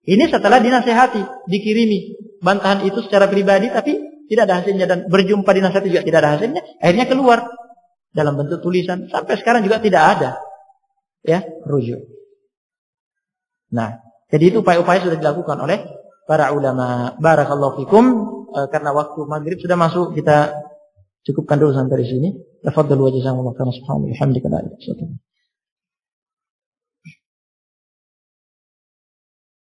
Speaker 1: Ini setelah dinasihati, dikirimi bantahan itu secara pribadi, tapi tidak ada hasilnya, dan berjumpa dinasihati juga tidak ada hasilnya. Akhirnya keluar dalam bentuk tulisan. Sampai sekarang juga tidak ada, ya, rujuk. Nah, jadi itu upaya-upaya sudah dilakukan oleh para ulama. Barakallahu fikum. Karena waktu maghrib sudah masuk, kita cukupkan dulu sampai di sini. Tafadhalu wa jazakumullahu khairan. Subhanallah, alhamdulillah.